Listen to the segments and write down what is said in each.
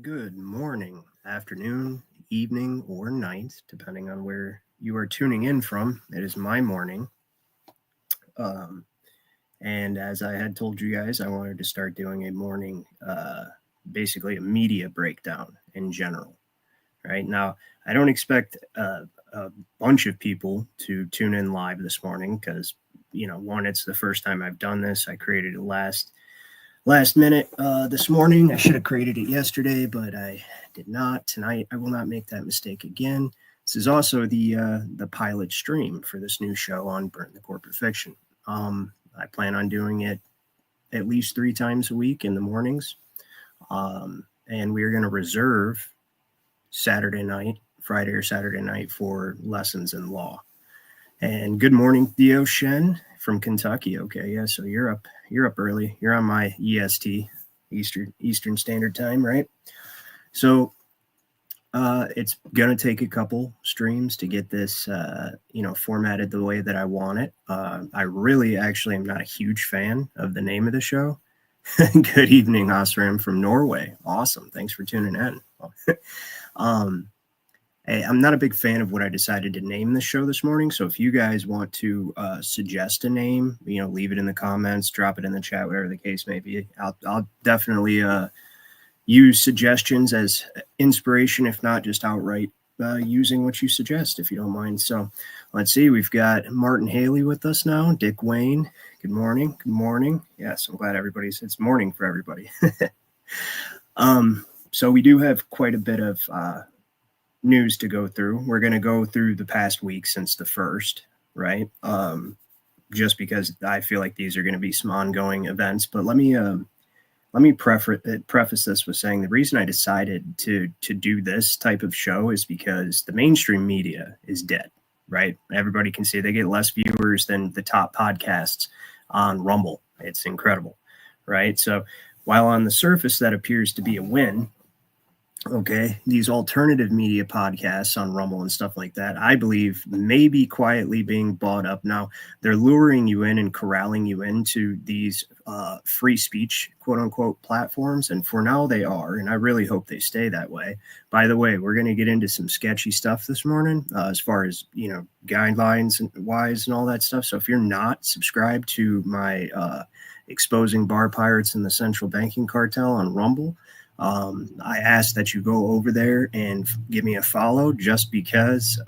Good morning, afternoon, evening, or night, depending on where you are tuning in from. It is my morning. Um, and as I had told you guys, I wanted to start doing a morning, basically a media breakdown in general. Right now, I don't expect a bunch of people to tune in live this morning because, one, it's the first time I've done this. I created it last minute this morning. I should have created it yesterday, but I did not. Tonight, I will not make that mistake again. This is also the pilot stream for this new show on Burnt the Corporate Fiction. I plan on doing it at least 3 times a week in the mornings, and we're going to reserve Saturday night, Friday or Saturday night for lessons in law. And good morning, Theo Shen from Kentucky. Okay, yeah, so you're up early. You're on my EST, Eastern Standard Time, right? So it's gonna take a couple streams to get this formatted the way that I want it. I really actually am not a huge fan of the name of the show. Good evening, Osram from Norway. Awesome. Thanks for tuning in. I'm not a big fan of what I decided to name the show this morning. So if you guys want to suggest a name, leave it in the comments, drop it in the chat, whatever the case may be. I'll definitely use suggestions as inspiration, if not just outright using what you suggest, if you don't mind. So let's see. We've got Martin Haley with us now. Dick Wayne. Good morning. Good morning. Yes, I'm glad it's morning for everybody. So we do have quite a bit of news to go through. We're going to go through the past week since the first, right? Just because I feel like these are going to be some ongoing events. But let me preface this with saying the reason I decided to do this type of show is because the mainstream media is dead, right? Everybody can see they get less viewers than the top podcasts on Rumble. It's incredible, right? So while on the surface that appears to be a win, okay, these alternative media podcasts on Rumble and stuff like that, I believe may be quietly being bought up. Now, they're luring you in and corralling you into these free speech, quote unquote, platforms. And for now, they are. And I really hope they stay that way. By the way, we're going to get into some sketchy stuff this morning as far as, guidelines and wise and all that stuff. So if you're not subscribed to my Exposing Bar Pirates and the Central Banking Cartel on Rumble, I ask that you go over there and give me a follow, just because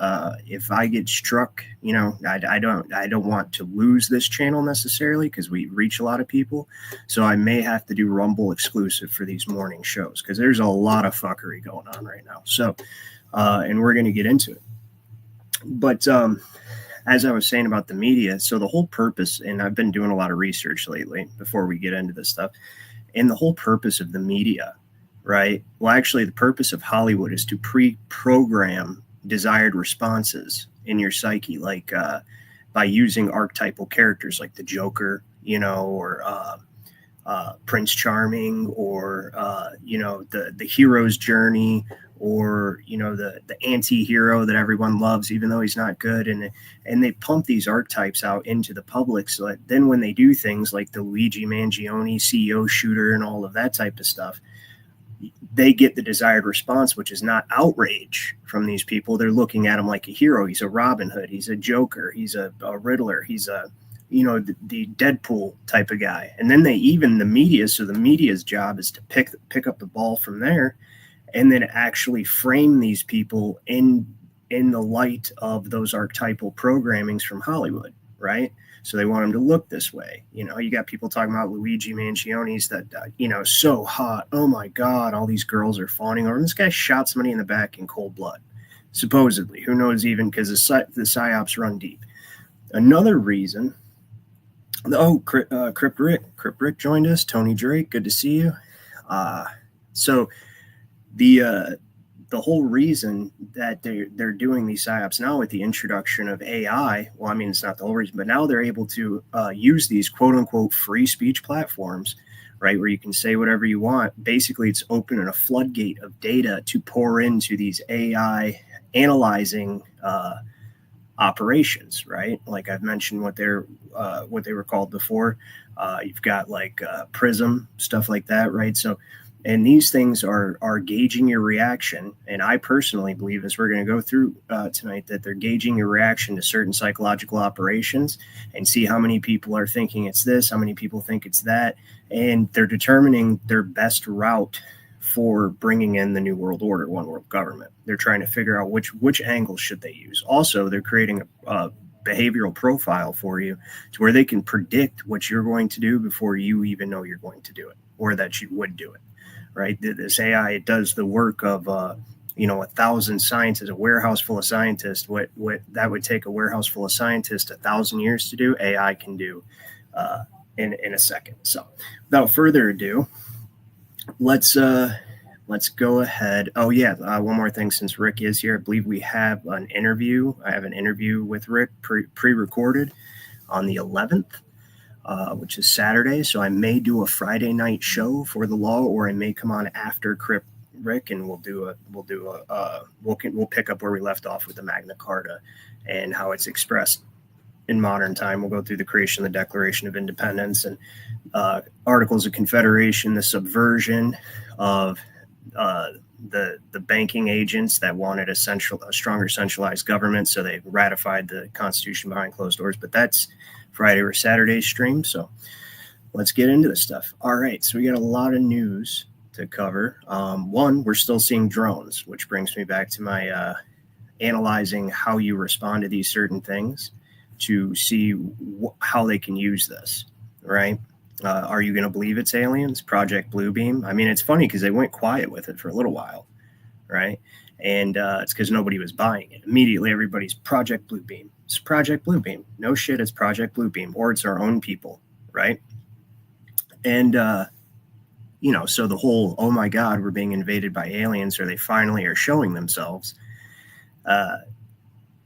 if I get struck, I don't want to lose this channel necessarily, because we reach a lot of people. So I may have to do Rumble exclusive for these morning shows, because there's a lot of fuckery going on right now. So, and we're going to get into it. But as I was saying about the media, so the whole purpose, and I've been doing a lot of research lately before we get into this stuff, and the whole purpose of the media, right? Well, actually, the purpose of Hollywood is to pre-program desired responses in your psyche, like by using archetypal characters like the Joker, or Prince Charming, or the hero's journey, or the anti-hero that everyone loves, even though he's not good, and they pump these archetypes out into the public, so that then when they do things like the Luigi Mangione CEO shooter and all of that type of stuff, they get the desired response, which is not outrage from these people. They're looking at him like a hero. He's a Robin Hood. He's a Joker. He's a Riddler. He's the Deadpool type of guy. And then the media. So the media's job is to pick up the ball from there, and then actually frame these people in the light of those archetypal programmings from Hollywood, right? So they want him to look this way. You got people talking about Luigi Mangioni's that, so hot. Oh my God, all these girls are fawning over him. This guy shot somebody in the back in cold blood, supposedly. Who knows, even, because the Psyops run deep. Another reason, Crip Rick joined us. Tony Drake, good to see you. So the whole reason that they're doing these psyops now with the introduction of AI, well, I mean, it's not the whole reason, but now they're able to use these quote unquote free speech platforms, right, where you can say whatever you want. Basically, it's opening a floodgate of data to pour into these AI analyzing operations, right? Like I've mentioned what they were called before. You've got like Prism, stuff like that, right? So And these things are gauging your reaction. And I personally believe, as we're going to go through tonight, that they're gauging your reaction to certain psychological operations and see how many people are thinking it's this, how many people think it's that. And they're determining their best route for bringing in the New World Order, one world government. They're trying to figure out which angle should they use. Also, they're creating a behavioral profile for you to where they can predict what you're going to do before you even know you're going to do it or that you would do it. Right? This AI, it does the work of 1,000 scientists, a warehouse full of scientists. What that would take a warehouse full of scientists 1,000 years to do, AI can do in a second. So, without further ado, let's go ahead. Oh yeah, one more thing. Since Rick is here, I believe we have an interview. I have an interview with Rick pre-recorded on the 11th. Which is Saturday. So I may do a Friday night show for the law, or I may come on after Rick, and we'll pick up where we left off with the Magna Carta and how it's expressed in modern time. We'll go through the creation of the Declaration of Independence and Articles of Confederation, the subversion of the banking agents that wanted a stronger centralized government. So they ratified the Constitution behind closed doors. But that's Friday or Saturday stream. So let's get into this stuff. All right. So we got a lot of news to cover. One, we're still seeing drones, which brings me back to my analyzing how you respond to these certain things to see how they can use this, right? Are you going to believe it's aliens? Project Bluebeam? I mean, it's funny because they went quiet with it for a little while, right? And it's because nobody was buying it. Immediately, everybody's Project Bluebeam. It's Project Bluebeam. No shit, it's Project Bluebeam. Or it's our own people, right? And, so the whole, oh my God, we're being invaded by aliens, or they finally are showing themselves,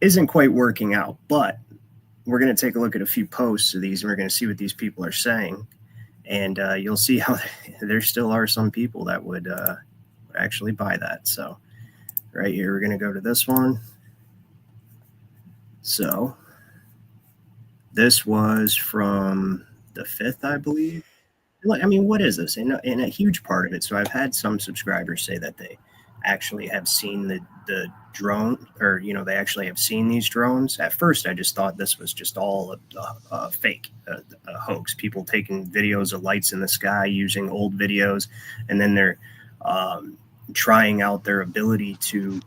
isn't quite working out. But we're going to take a look at a few posts of these, and we're going to see what these people are saying. And you'll see how there still are some people that would actually buy that. So right here, we're going to go to this one. So this was from the 5th, I believe. I mean, what is this? And a huge part of it. So I've had some subscribers say that they actually have seen the drone, or, they actually have seen these drones. At first, I just thought this was just all a fake, a hoax. People taking videos of lights in the sky using old videos, and then they're trying out their ability to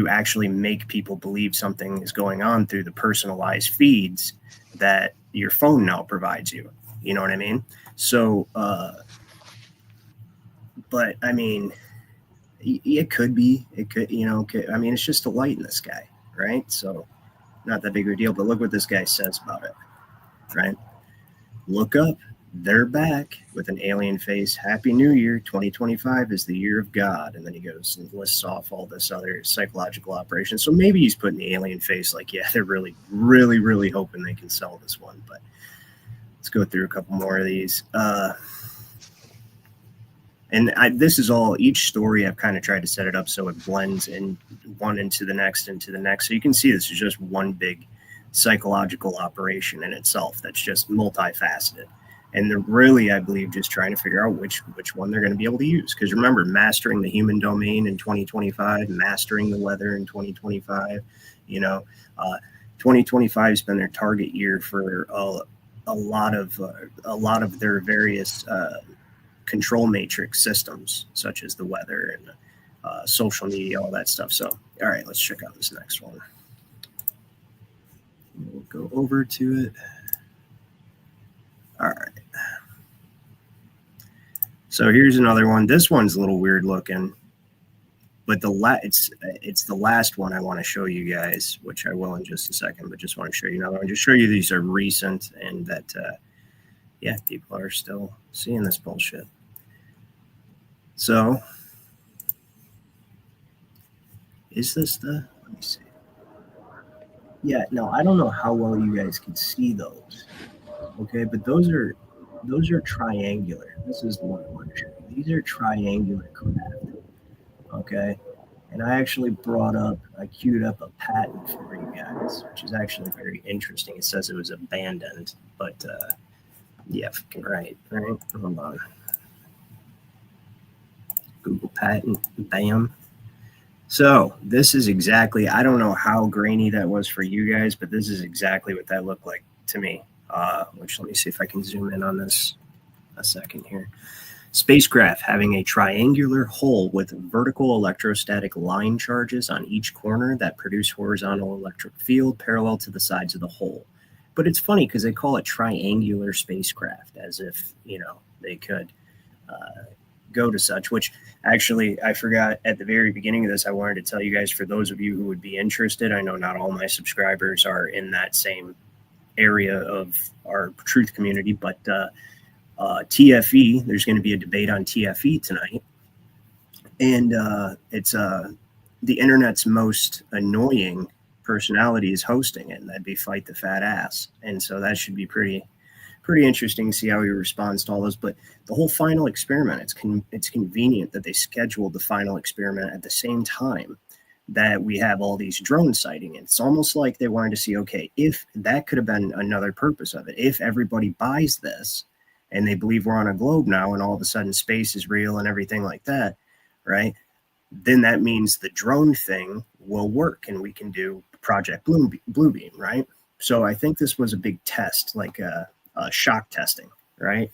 actually make people believe something is going on through the personalized feeds that your phone now provides you. You know what I mean? So, but I mean, it could be, I mean, it's just a light in the sky, right? So not that big of a deal, but look what this guy says about it, right? Look up, they're back with an alien face. Happy New Year. 2025 is the year of God. And then he goes and lists off all this other psychological operations. So maybe he's putting the alien face like, yeah, they're really, really, really hoping they can sell this one. But let's go through a couple more of these. This is all, each story I've kind of tried to set it up so it blends in one into the next. So you can see this is just one big psychological operation in itself that's just multifaceted. And they're really, I believe, just trying to figure out which one they're going to be able to use. Because remember, mastering the human domain in 2025, mastering the weather in 2025, 2025 has been their target year for a lot of their various control matrix systems, such as the weather and social media, all that stuff. So, all right, let's check out this next one. We'll go over to it. All right. So here's another one. This one's a little weird looking, but it's the last one I want to show you guys, which I will in just a second. But just want to show you another one. Just show you these are recent, and that people are still seeing this bullshit. So, is this the? Let me see. Yeah, no, I don't know how well you guys can see those. Okay, but those are triangular. This is the one I want to show you. These are triangular craft. Okay, and I queued up a patent for you guys, which is actually very interesting. It says it was abandoned, but yeah, fucking right. Hold on. Google patent, bam. So this is exactly, I don't know how grainy that was for you guys, but this is exactly what that looked like to me. Which, let me see if I can zoom in on this a second here. Spacecraft having a triangular hull with vertical electrostatic line charges on each corner that produce horizontal electric field parallel to the sides of the hull. But it's funny because they call it triangular spacecraft, as if, they could go to such, which actually I forgot at the very beginning of this. I wanted to tell you guys, for those of you who would be interested, I know not all my subscribers are in that same area of our truth community, but TFE, there's going to be a debate on TFE tonight. And it's the internet's most annoying personality is hosting it, and that'd be Fight the Fat Ass. And so that should be pretty interesting to see how he responds to all those. But the whole final experiment, it's convenient that they scheduled the final experiment at the same time that we have all these drone sighting. It's almost like they wanted to see, okay, if that could have been another purpose of it, if everybody buys this and they believe we're on a globe now and all of a sudden space is real and everything like that, right? Then that means the drone thing will work and we can do Project Bluebeam, right? So I think this was a big test, like shock testing, right?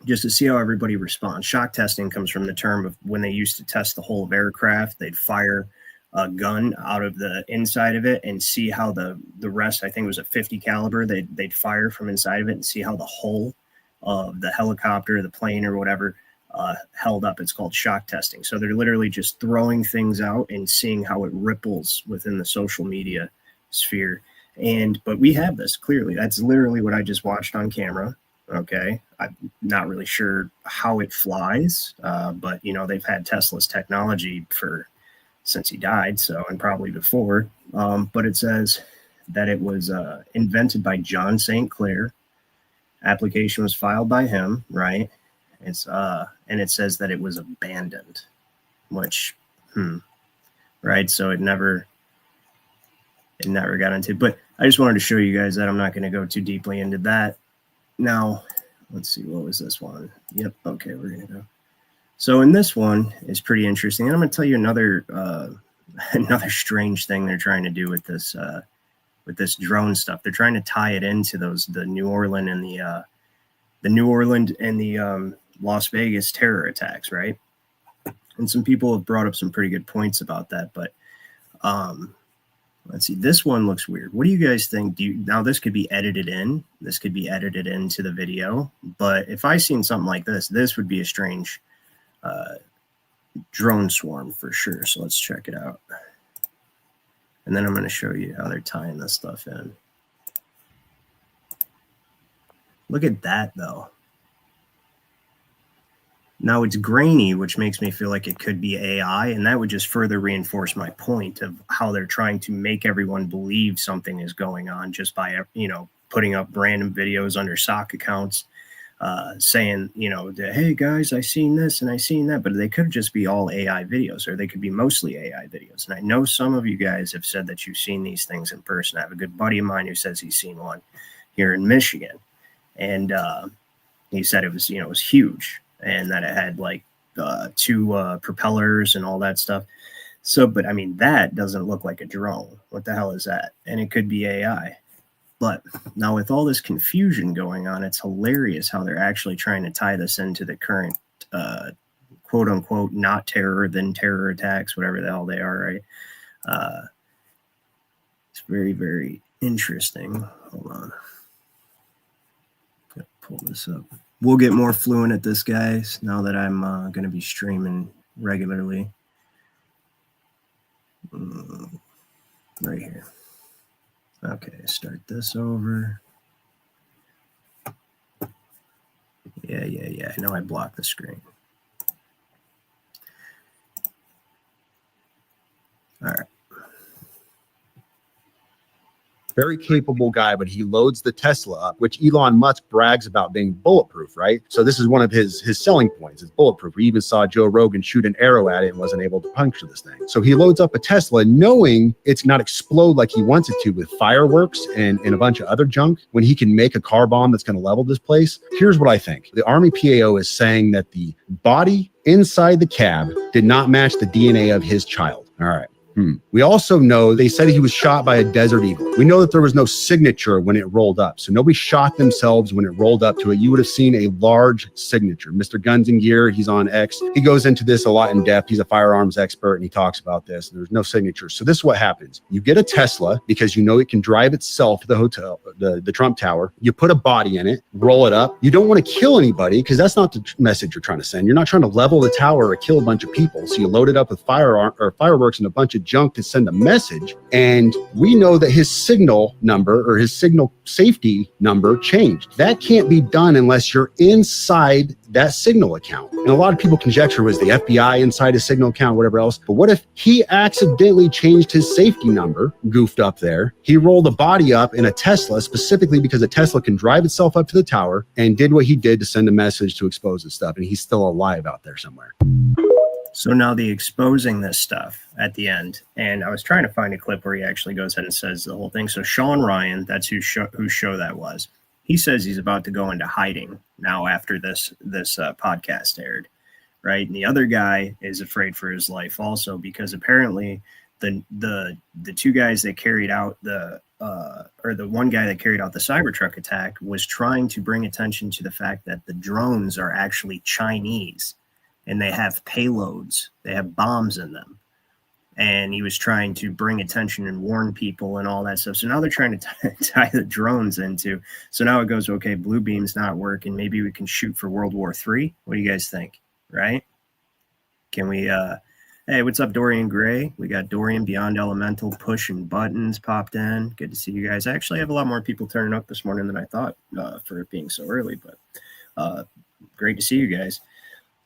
Just to see how everybody responds. Shock testing comes from the term of when they used to test the whole of aircraft, they'd fire a gun out of the inside of it and see how the rest, I think it was a 50 caliber, they'd fire from inside of it and see how the hull of the helicopter, the plane or whatever held up. It's called shock testing. So they're literally just throwing things out and seeing how it ripples within the social media sphere. But we have this clearly. That's literally what I just watched on camera. Okay. I'm not really sure how it flies, but they've had Tesla's technology since he died. So, and probably before, but it says that it was invented by John St. Clair. Application was filed by him. Right. And it says that it was abandoned, which, right. So it never got into, but I just wanted to show you guys that. I'm not going to go too deeply into that. Now, let's see, what was this one? Yep. Okay, we're going to go. So in this one is pretty interesting. And I'm going to tell you another strange thing they're trying to do with this drone stuff. They're trying to tie it into the New Orleans and the Las Vegas terror attacks, right? And some people have brought up some pretty good points about that, but let's see. This one looks weird. What do you guys think? Now this could be edited in. This could be edited into the video. But if I seen something like this would be a strange drone swarm for sure. So let's check it out. And then I'm going to show you how they're tying this stuff in. Look at that, though. Now it's grainy, which makes me feel like it could be AI, and that would just further reinforce my point of how they're trying to make everyone believe something is going on just by, putting up random videos under sock accounts, saying, hey guys, I seen this and I seen that, but they could just be all AI videos, or they could be mostly AI videos. And I know some of you guys have said that you've seen these things in person. I have a good buddy of mine who says he's seen one here in Michigan, and he said it was huge. And that it had like two propellers and all that stuff. So, but I mean, that doesn't look like a drone. What the hell is that? And it could be AI. But now with all this confusion going on, it's hilarious how they're actually trying to tie this into the current quote unquote, not terror, then terror attacks, whatever the hell they are, right? It's very, very interesting. Hold on. Gotta pull this up. We'll get more fluent at this, guys, now that I'm going to be streaming regularly. Right here. Okay, start this over. Yeah. I know I blocked the screen. All right. very capable guy, but he loads the Tesla up, which Elon Musk brags about being bulletproof, right? So this is one of his selling points. It's bulletproof. We even saw Joe Rogan shoot an arrow at it and wasn't able to puncture this thing. So he loads up a Tesla knowing it's not explode like he wants it to with fireworks and a bunch of other junk when he can make a car bomb that's going to level this place. Here's what I think. The Army PAO is saying that the body inside the cab did not match the DNA of his child. All right. We also know they said he was shot by a desert eagle. We know that there was no signature when it rolled up. So nobody shot themselves when it rolled up to it. You would have seen a large signature. Mr. Guns and Gear, he's on X. He goes into this a lot in depth. He's a firearms expert and he talks about this. There's no signature. So this is what happens. You get a Tesla because you know it can drive itself to the hotel, the Trump Tower. You put a body in it, roll it up. You don't want to kill anybody because that's not the message you're trying to send. You're not trying to level the tower or kill a bunch of people. So you load it up with fireworks and a bunch of junk to send a message. And we know that his signal number or his signal safety number changed. That can't be done unless you're inside that signal account. And a lot of people conjecture, was the FBI inside his signal account, whatever else. But what if he accidentally changed his safety number, goofed up there? He rolled a body up in a Tesla specifically because a Tesla can drive itself up to the tower and did what he did to send a message to expose his stuff. And he's still alive out there somewhere. So now the exposing this stuff at the end, and I was trying to find a clip where he actually goes ahead and says the whole thing. So Sean Ryan, that's whose show that was. He says he's about to go into hiding now after this podcast aired, right? And the other guy is afraid for his life also because apparently the two guys that carried out the one guy that carried out the Cybertruck attack was trying to bring attention to the fact that the drones are actually Chinese. And they have payloads, they have bombs in them. And he was trying to bring attention and warn people and all that stuff. So now they're trying to tie the drones into. So now it goes, okay, blue beam's not working. Maybe we can shoot for World War III. What do you guys think? Right? Can we, hey, what's up, Dorian Gray? We got Dorian Beyond Elemental pushing buttons popped in. Good to see you guys. I actually have a lot more people turning up this morning than I thought for it being so early, but great to see you guys.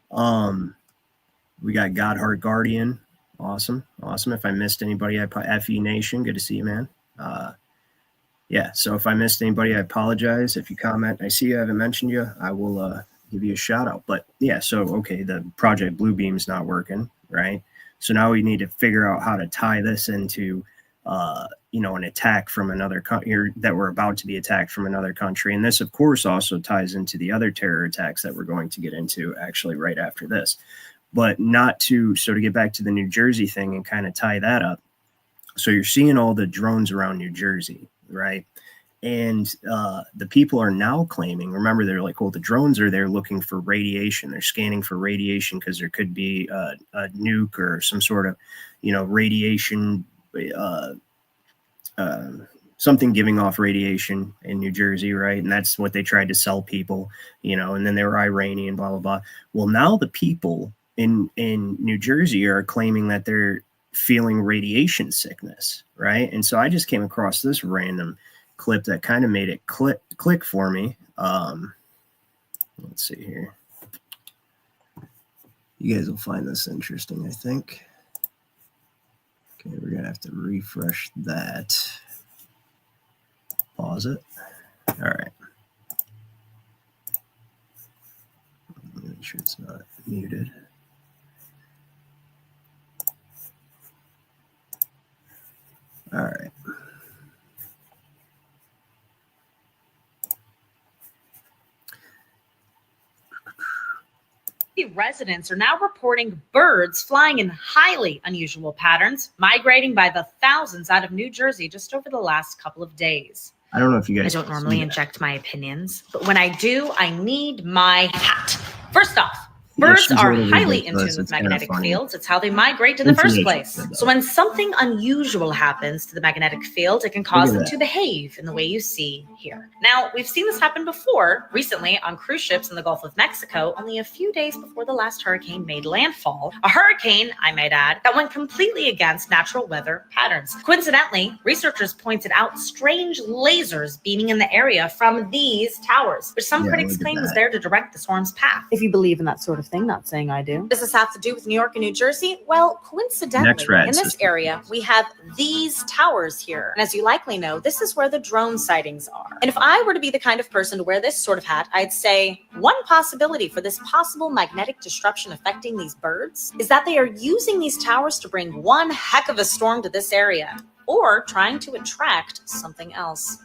We got Godheart Guardian. Awesome. If I missed anybody, FE Nation, good to see you, man. Yeah, so if I missed anybody, I apologize. If you comment, I see you, I haven't mentioned you, I will give you a shout out. But yeah, so okay, the Project Bluebeam's not working, right? So now we need to figure out how to tie this into an attack from another country, that we're about to be attacked from another country. And this, of course, also ties into the other terror attacks that we're going to get into actually right after this. But to get back to the New Jersey thing and kind of tie that up. So you're seeing all the drones around New Jersey, right? And the people are now claiming, remember, they're like, well, the drones are there looking for radiation. They're scanning for radiation because there could be a nuke or some sort of, radiation, something giving off radiation in New Jersey, right? And that's what they tried to sell people, and then they were Iranian, blah, blah, blah. Well, now the people in New Jersey are claiming that they're feeling radiation sickness, right? And so I just came across this random clip that kind of made it click for me. Let's see here. You guys will find this interesting, I think. Okay, we're gonna have to refresh that. Pause it. All right. Make sure it's not muted. All right. Residents are now reporting birds flying in highly unusual patterns, migrating by the thousands out of New Jersey just over the last couple of days. I don't know if you guys. I don't normally inject my opinions, but when I do, I need my hat. First off, birds are highly in tune with magnetic fields. It's how they migrate in the first place. So when something unusual happens to the magnetic field, it can cause them to behave in the way you see here. Now, we've seen this happen before, recently on cruise ships in the Gulf of Mexico, only a few days before the last hurricane made landfall. A hurricane, I might add, that went completely against natural weather patterns. Coincidentally, researchers pointed out strange lasers beaming in the area from these towers, which some critics claim was there to direct the storm's path. If you believe in that sort of of thing, not saying I do. Does this have to do with New York and New Jersey? Well, coincidentally, in this area, we have these towers here. And as you likely know, this is where the drone sightings are. And if I were to be the kind of person to wear this sort of hat, I'd say one possibility for this possible magnetic disruption affecting these birds is that they are using these towers to bring one heck of a storm to this area, or trying to attract something else.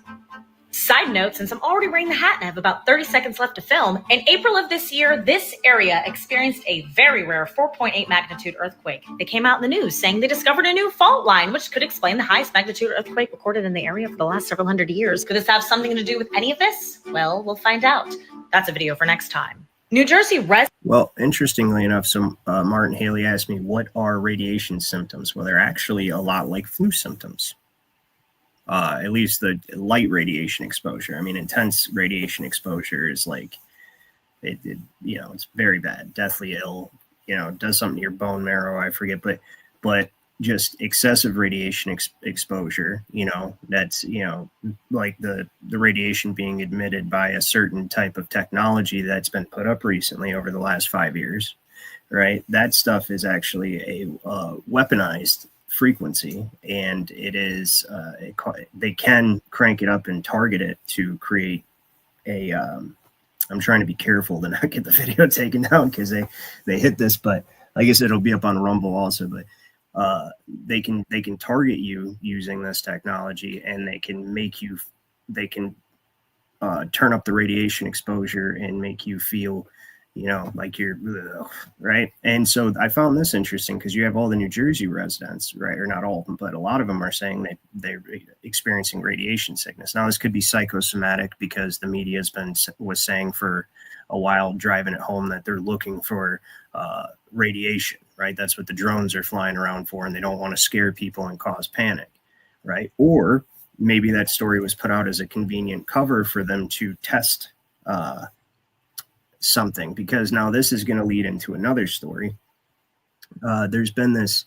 Side note, since I'm already wearing the hat and I have about 30 seconds left to film, in April of this year, this area experienced a very rare 4.8 magnitude earthquake. They came out in the news saying they discovered a new fault line, which could explain the highest magnitude earthquake recorded in the area for the last several hundred years. Could this have something to do with any of this? Well, we'll find out. That's a video for next time. New Jersey Well, interestingly enough, Martin Haley asked me, what are radiation symptoms? Well, they're actually a lot like flu symptoms. At least the light radiation exposure. I mean, intense radiation exposure is like, it's very bad, deathly ill, it does something to your bone marrow, I forget, but just excessive radiation exposure, that's, like the radiation being emitted by a certain type of technology that's been put up recently over the last 5 years, right? That stuff is actually a weaponized frequency, and it is they can crank it up and target it to create a I'm trying to be careful to not get the video taken down because they hit this, but I guess it'll be up on Rumble also, but they can target you using this technology, and they can turn up the radiation exposure and make you feel like you're right. And so I found this interesting because you have all the New Jersey residents, right? Or not all of them, but a lot of them are saying that they're experiencing radiation sickness. Now, this could be psychosomatic because the media was saying for a while driving it home that they're looking for radiation, right? That's what the drones are flying around for, and they don't want to scare people and cause panic, right? Or maybe that story was put out as a convenient cover for them to test something, because now this is going to lead into another story. There's been this,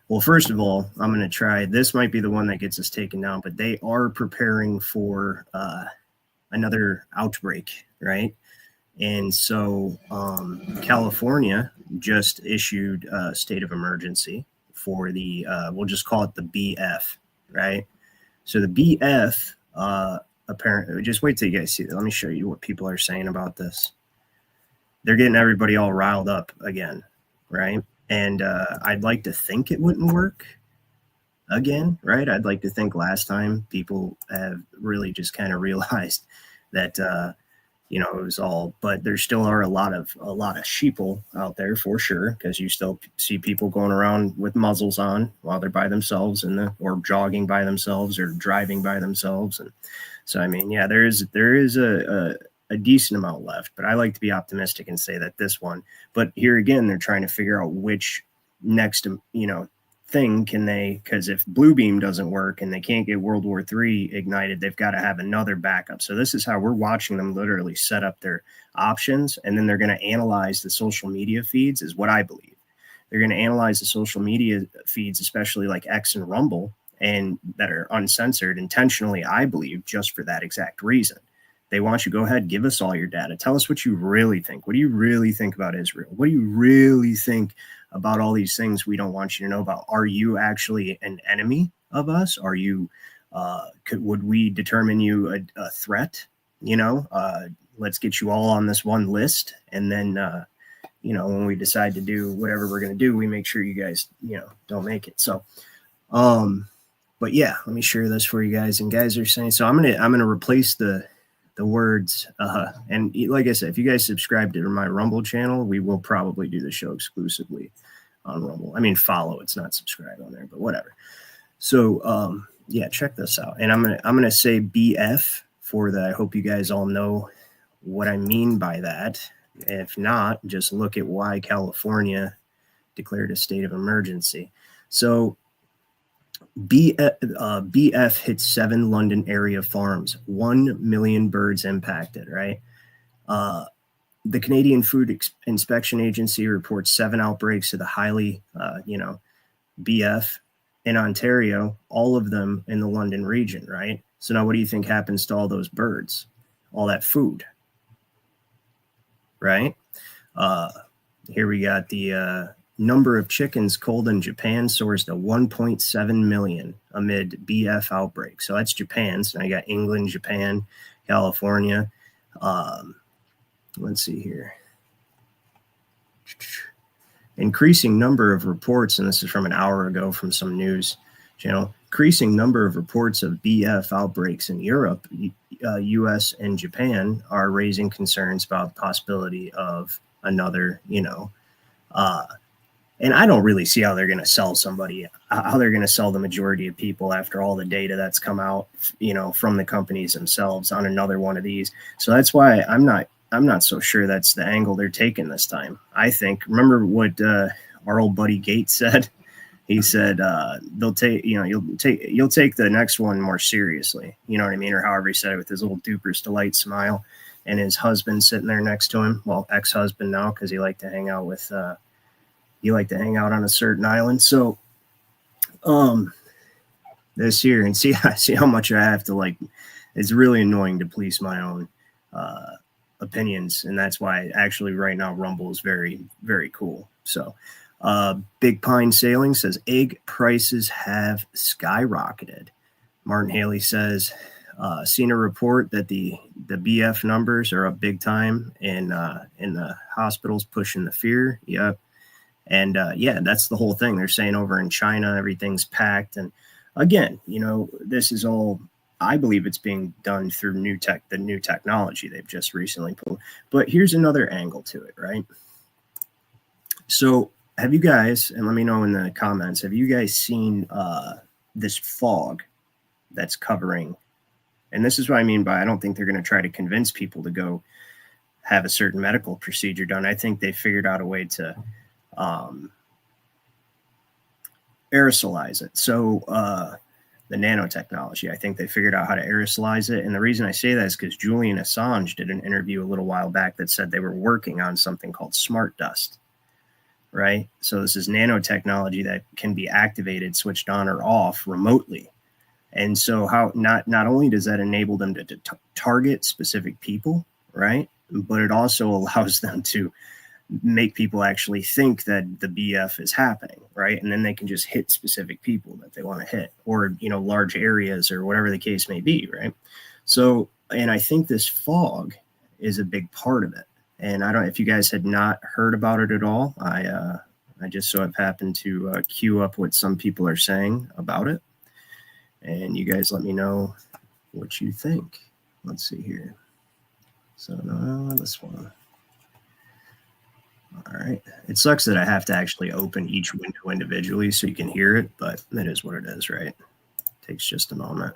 well, first of all, I'm going to try, this might be the one that gets us taken down, but they are preparing for another outbreak, right? And so California just issued a state of emergency for the, we'll just call it the BF, right? So the BF, apparently, just wait till you guys see that. Let me show you what people are saying about this. They're getting everybody all riled up again, right? And I'd like to think it wouldn't work again, right? I'd like to think last time people have really just kind of realized that, it was all, but there still are a lot of sheeple out there for sure, because you still see people going around with muzzles on while they're by themselves or jogging by themselves or driving by themselves. And so, I mean, yeah, there is a decent amount left, but I like to be optimistic and say that this one, but here again, they're trying to figure out which next, thing can they, because if Blue Beam doesn't work and they can't get World War III ignited, they've got to have another backup. So this is how we're watching them literally set up their options, and then they're going to analyze the social media feeds, is what I believe. They're going to analyze the social media feeds, especially like X and Rumble, and that are uncensored intentionally, I believe, just for that exact reason. They want you, go ahead, give us all your data. Tell us what you really think. What do you really think about Israel? What do you really think about all these things we don't want you to know about? Are you actually an enemy of us? Are you, would we determine you a threat? Let's get you all on this one list. And then, when we decide to do whatever we're going to do, we make sure you guys, don't make it. So, but yeah, let me share this for you guys. And guys are saying, so I'm going to replace the words, and like I said, if you guys subscribe to my Rumble channel, we will probably do the show exclusively on Rumble. I mean, follow, it's not subscribe on there, but whatever. So yeah, check this out. And I'm gonna say BF for that. I hope you guys all know what I mean by that. If not, just look at why California declared a state of emergency. So BF hit 7 London area farms, 1 million birds impacted, right? The Canadian Food Inspection Agency reports 7 outbreaks of the highly, BF in Ontario, all of them in the London region, right? So now what do you think happens to all those birds, all that food, right? Here we got the number of chickens culled in Japan soars to 1.7 million amid BF outbreak. So that's Japan. So I got England, Japan, California. Let's see here. Increasing number of reports, and this is from an hour ago from some news channel, increasing number of reports of BF outbreaks in Europe, US, and Japan are raising concerns about the possibility of another, and I don't really see how they're going to sell how they're going to sell the majority of people after all the data that's come out, from the companies themselves on another one of these. So that's why I'm not so sure that's the angle they're taking this time. I think, remember what our old buddy Gates said? He said they'll take, you'll take the next one more seriously. You know what I mean? Or however he said it, with his little duper's delight smile, and his husband sitting there next to him. Well, ex-husband now, because he liked to hang out with on a certain island. So this year, and see how much I have to it's really annoying to police my own opinions, and that's why actually right now Rumble is very, very cool. So Big Pine Sailing says egg prices have skyrocketed. Martin Haley says seen a report that the BF numbers are up big time in the hospitals, pushing the fear. Yep. And that's the whole thing. They're saying over in China everything's packed, and again, this is all, I believe it's being done through the new technology they've just recently pulled. But here's another angle to it, right? So have you guys, and let me know in the comments, have you guys seen this fog that's covering? And this is what I mean by, I don't think they're going to try to convince people to go have a certain medical procedure done. I think they figured out a way to aerosolize it. So the nanotechnology, I think they figured out how to aerosolize it. And the reason I say that is because Julian Assange did an interview a little while back that said they were working on something called smart dust, right? So this is nanotechnology that can be activated, switched on or off remotely. And so how not only does that enable them to target specific people, right? But it also allows them to make people actually think that the BF is happening, right? And then they can just hit specific people that they want to hit, or, large areas or whatever the case may be, right? So, and I think this fog is a big part of it. And I don't know if you guys had not heard about it at all. I just so have happened to queue up what some people are saying about it. And you guys let me know what you think. Let's see here. So this one. All right. It sucks that I have to actually open each window individually so you can hear it, but it is what it is, right? It takes just a moment.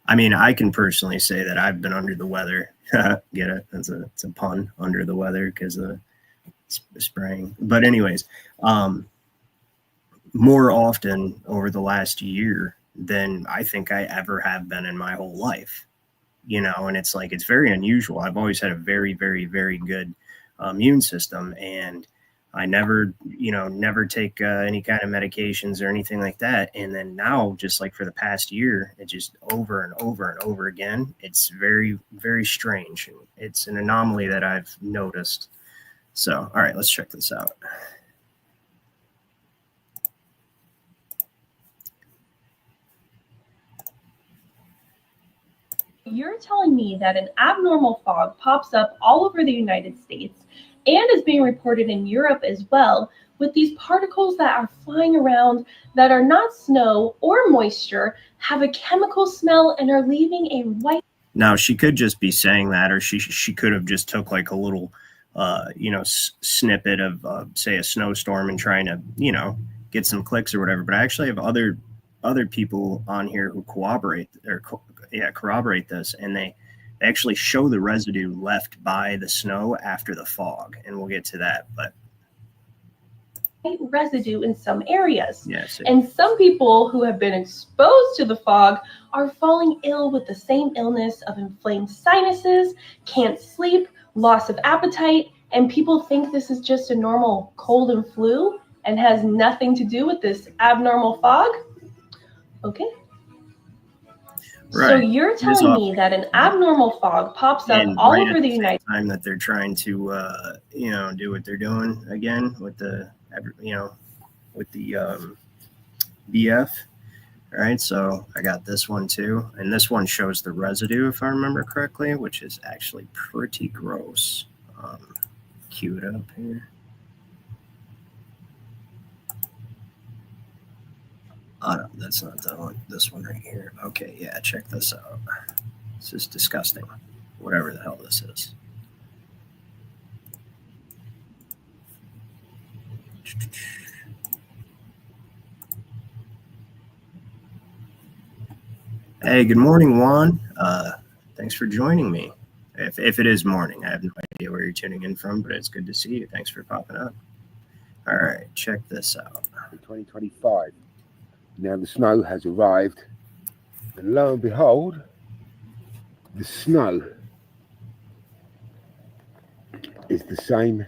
I mean, I can personally say that I've been under the weather. Get it? It's a pun, under the weather, because of spraying. But anyways, more often over the last year than I think I ever have been in my whole life, and it's it's very unusual. I've always had a very, very, very good immune system, and I never take any kind of medications or anything like that. And then now, just for the past year, it just over and over and over again. It's very, very strange. It's an anomaly that I've noticed. So, all right, let's check this out. You're telling me that an abnormal fog pops up all over the United States and is being reported in Europe as well, with these particles that are flying around that are not snow or moisture, have a chemical smell, and are leaving a white. Now, she could just be saying that, or she could have just took a little, snippet of, say, a snowstorm and trying to, get some clicks or whatever. But I actually have other people on here who corroborate this, and they actually show the residue left by the snow after the fog, and we'll get to that. But residue in some areas. Yes. And some people who have been exposed to the fog are falling ill with the same illness of inflamed sinuses, can't sleep, loss of appetite, and people think this is just a normal cold and flu and has nothing to do with this abnormal fog. Okay. Right. So you're telling me that an abnormal fog pops up all over the United States. Time that they're trying to, do what they're doing again with the, BF. All right, so I got this one too, and this one shows the residue, if I remember correctly, which is actually pretty gross. Cue it up here. Oh no, that's not that one. This one right here. Okay, yeah, check this out. This is disgusting. Whatever the hell this is. Hey, good morning, Juan. Thanks for joining me. If it is morning, I have no idea where you're tuning in from, but it's good to see you. Thanks for popping up. All right, check this out. 2025. Now the snow has arrived, and lo and behold, the snow is the same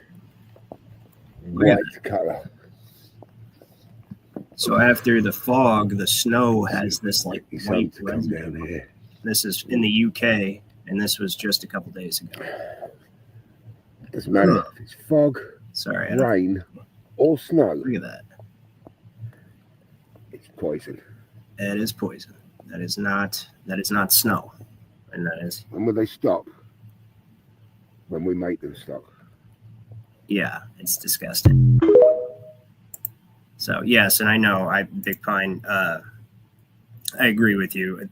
white color. So after the fog, the snow has this like white residue. Down here. This is in the UK, and this was just a couple days ago. Doesn't matter if it's fog, rain, or snow. Look at that. It's poison. That is poison. That is not snow. And that is. And will they stop? When we make them stop. Yeah, it's disgusting. So yes, and I know Big Pine, I agree with you.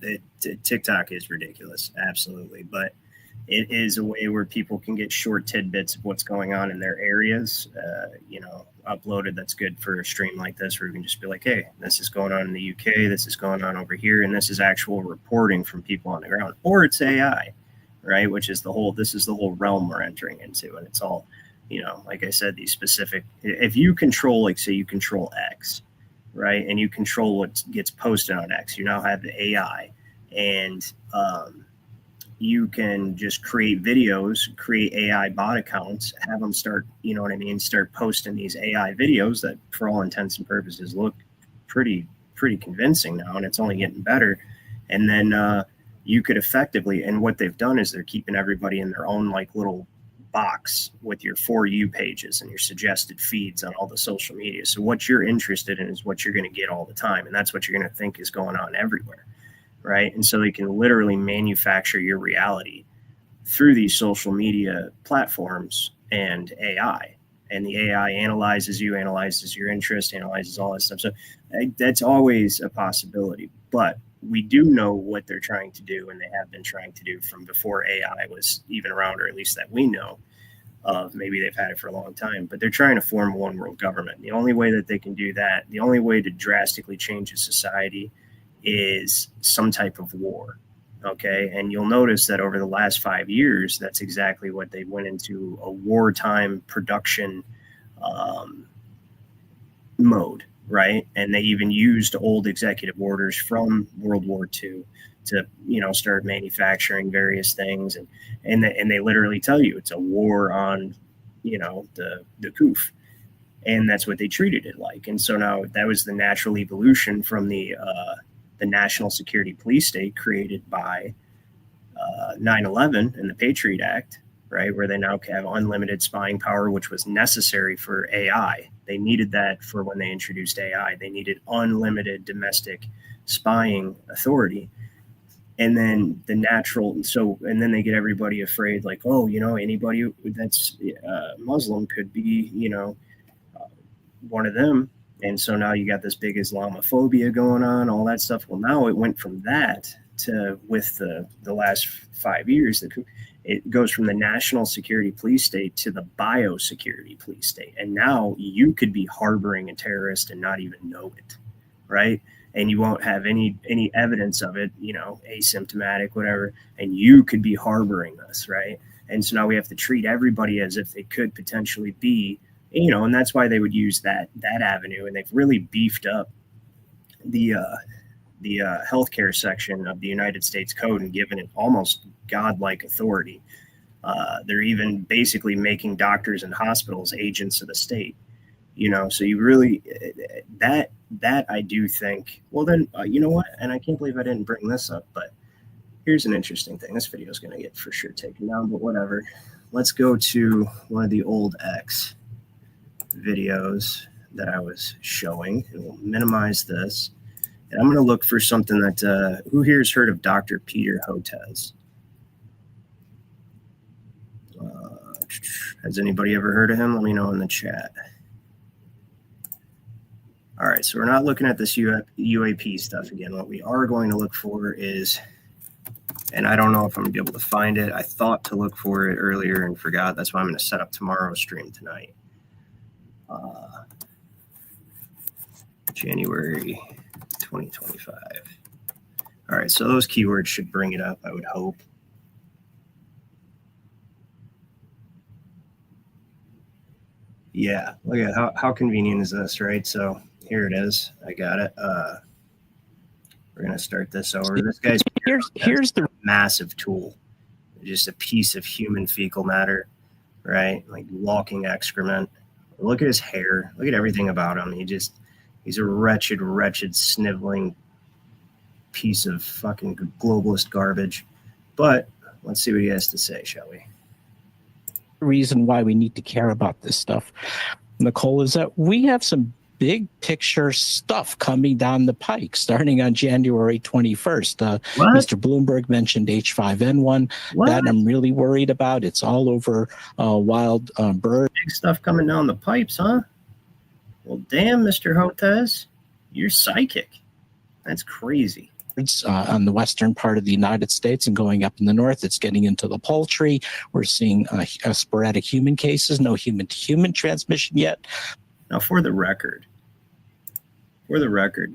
TikTok is ridiculous, absolutely. But it is a way where people can get short tidbits of what's going on in their areas, uploaded. That's good for a stream like this, where you can just be like, hey, this is going on in the UK, this is going on over here, and this is actual reporting from people on the ground. Or it's AI, right? Which is this is the whole realm we're entering into. And it's all, like I said, these specific, if you control, like say you control X, right? And you control what gets posted on X, you now have the AI, and you can just create videos, create AI bot accounts, have them start, start posting these AI videos that for all intents and purposes look pretty convincing now, and it's only getting better. And then you could effectively, and what they've done is they're keeping everybody in their own like little box with your For You pages and your suggested feeds on all the social media. So what you're interested in is what you're going to get all the time. And that's what you're going to think is going on everywhere. Right. And so they can literally manufacture your reality through these social media platforms and AI. And the AI analyzes you, analyzes your interest, analyzes all that stuff. So that's always a possibility. But we do know what they're trying to do, and they have been trying to do from before AI was even around, or at least that we know of. Maybe they've had it for a long time, but they're trying to form one world government. The only way that they can do that, the only way to drastically change a society is some type of war. Okay. And you'll notice that over the last 5 years, that's exactly what they went into, a wartime production mode. Right. And they even used old executive orders from World War II to, start manufacturing various things. And they literally tell you it's a war on, the coof. And that's what they treated it like. And so now that was the natural evolution from the National Security Police State created by 9/11 and the Patriot Act, right, where they now have unlimited spying power, which was necessary for AI. They needed that for when they introduced AI. They needed unlimited domestic spying authority. And then and then they get everybody afraid, like, oh, anybody that's Muslim could be, one of them. And so now you got this big Islamophobia going on, all that stuff. Well, now it went from that to, with the last 5 years, it goes from the National Security Police State to the Biosecurity Police State. And now you could be harboring a terrorist and not even know it, right? And you won't have any evidence of it, asymptomatic, whatever. And you could be harboring us, right? And so now we have to treat everybody as if they could potentially be, and that's why they would use that avenue. And they've really beefed up the healthcare section of the United States Code and given it almost godlike authority. They're even basically making doctors and hospitals agents of the state. So you really, that I do think, well then, you know what? And I can't believe I didn't bring this up, but Here's an interesting thing. This video is going to get for sure taken down, but whatever. Let's go to one of the old X videos that I was showing, and we'll minimize this. And I'm going to look for something that, who here has heard of Dr. Peter Hotez? Has anybody ever heard of him? Let me know in the chat. All right, so we're not looking at this UAP stuff again. What we are going to look for is, and I don't know if I'm going to be able to find it. I thought to look for it earlier and forgot. That's why I'm going to set up tomorrow's stream tonight. January 2025. All right, so those keywords should bring it up, I would hope. Yeah, look at how convenient is this, right? So here it is. I got it. We're going to start this over. This guy's here's the massive tool. Just a piece of human fecal matter, right? Like walking excrement. Look at his hair. Look at everything about him. He's a wretched, sniveling piece of fucking globalist garbage. But let's see what he has to say, shall we? Reason why we need to care about this stuff, Nicole, is that we have some big picture stuff coming down the pike starting on January 21st. Mr. Bloomberg mentioned H5N1. That I'm really worried about. It's all over wild birds. Big stuff coming down the pipes, huh? Well, damn, Mr. Hotez, you're psychic. That's crazy. On the western part of the United States and going up in the north, it's getting into the poultry. We're seeing sporadic human cases, no human-to-human transmission yet. Now, for the record,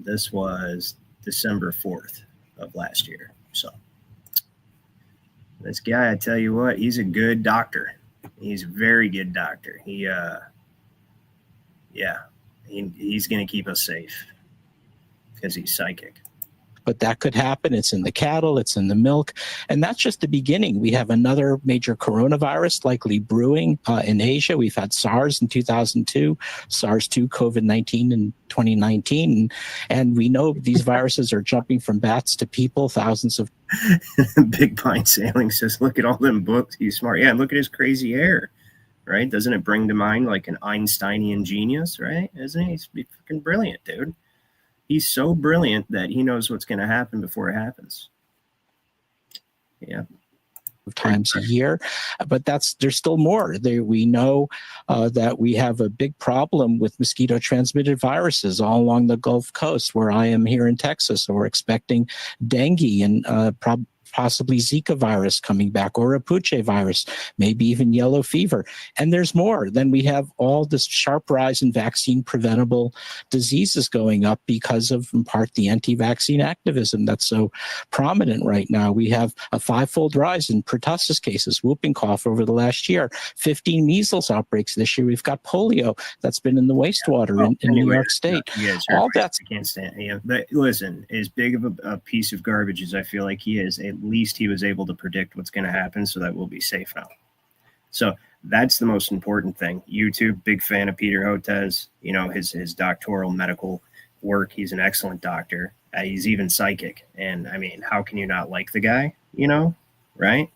this was December 4th of last year. So this guy, I tell you what, he's a good doctor. He's a very good doctor. He's going to keep us safe because he's psychic. But that could happen. It's in the cattle, it's in the milk. And that's just the beginning. We have another major coronavirus likely brewing in Asia. We've had SARS in 2002, SARS-2, COVID-19 in 2019. And we know these viruses are jumping from bats to people, thousands of. Big Pine Sailing says, look at all them books. He's smart. Yeah, look at his crazy hair, right? Doesn't it bring to mind like an Einsteinian genius, right? Isn't he? He's fucking brilliant, dude. He's so brilliant that he knows what's going to happen before it happens. Yeah. Times a year, but there's still more. We know that we have a big problem with mosquito transmitted viruses all along the Gulf Coast where I am here in Texas. So we're expecting dengue and possibly Zika virus coming back, or a Puche virus, maybe even yellow fever. And there's more. Then we have all this sharp rise in vaccine preventable diseases going up because of, in part, the anti-vaccine activism that's so prominent right now. We have a 5-fold rise in pertussis cases, whooping cough over the last year, 15 measles outbreaks this year. We've got polio that's been in the wastewater in New York State. All that's... I can't stand it. Yeah, but listen, as big of a piece of garbage as I feel like he is, at least he was able to predict what's going to happen so that we'll be safe now. So that's the most important thing. YouTube, big fan of Peter Hotez, his doctoral medical work. He's an excellent doctor. He's even psychic. And I mean, how can you not like the guy, right?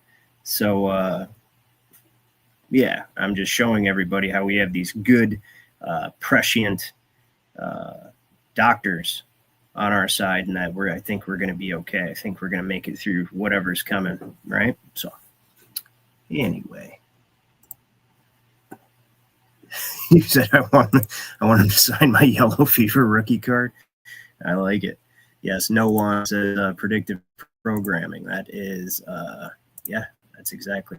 So, yeah, I'm just showing everybody how we have these good, prescient doctors on our side, and that I think we're going to be okay. I think we're going to make it through whatever's coming, right? So anyway, you said I want him to sign my yellow fever rookie card. I like it. Yes, no one says predictive programming. That is, yeah, that's exactly.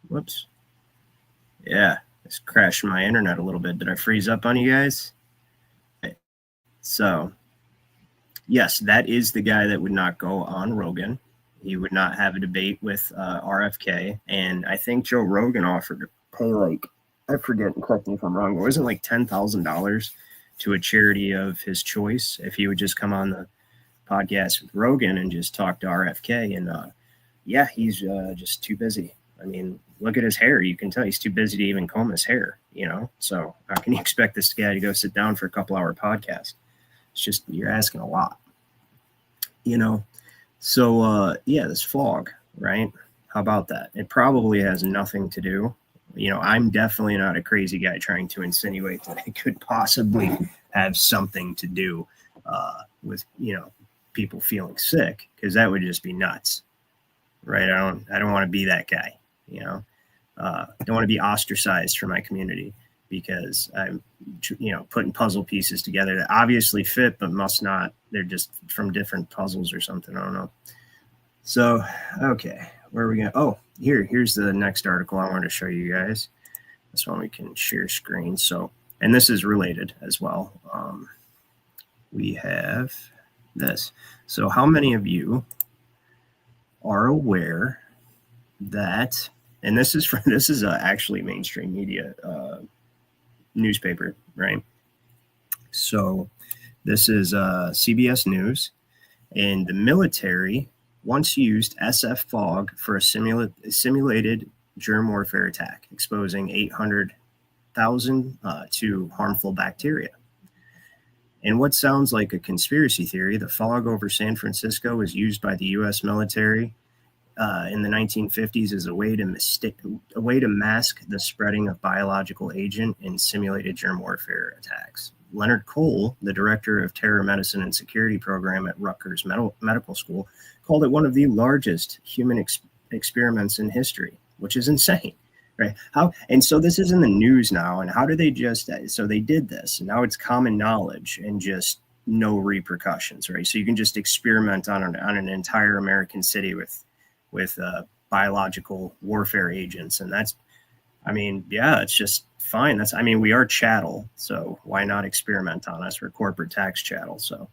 Whoops. Yeah, it's crashing my internet a little bit. Did I freeze up on you guys? So, yes, that is the guy that would not go on Rogan. He would not have a debate with RFK. And I think Joe Rogan offered to pay I forget, and correct me if I'm wrong, but wasn't like $10,000 to a charity of his choice if he would just come on the podcast with Rogan and just talk to RFK. And yeah, he's just too busy. I mean, look at his hair. You can tell he's too busy to even comb his hair, So how can you expect this guy to go sit down for a couple-hour podcast? It's just, you're asking a lot. So yeah, this fog, right? How about that? It probably has nothing to do. I'm definitely not a crazy guy trying to insinuate that it could possibly have something to do with people feeling sick, because that would just be nuts, right? I don't want to be that guy. I don't want to be ostracized from my community because I'm putting puzzle pieces together that obviously fit but must not. They're just from different puzzles or something. I don't know. So okay, where are we going? Oh, here's the next article I wanted to show you guys. This one we can share screen. So, and this is related as well. We have this. So how many of you are aware that, and this is actually mainstream media newspaper, right? So this is CBS News, and the military once used SF fog for a simulated germ warfare attack, exposing 800,000 to harmful bacteria. In what sounds like a conspiracy theory, the fog over San Francisco was used by the U.S. military in the 1950s as a way to mask the spreading of biological agent in simulated germ warfare attacks. Leonard Cole, the director of Terror Medicine and Security Program at Rutgers Medical School, called it one of the largest human experiments in history, which is insane, right? And so this is in the news now, and how do they so they did this, and now it's common knowledge and just no repercussions, right? So you can just experiment on an entire American city with biological warfare agents, and that's, yeah, it's just fine. We are chattel, so why not experiment on us? We're corporate tax chattel. So,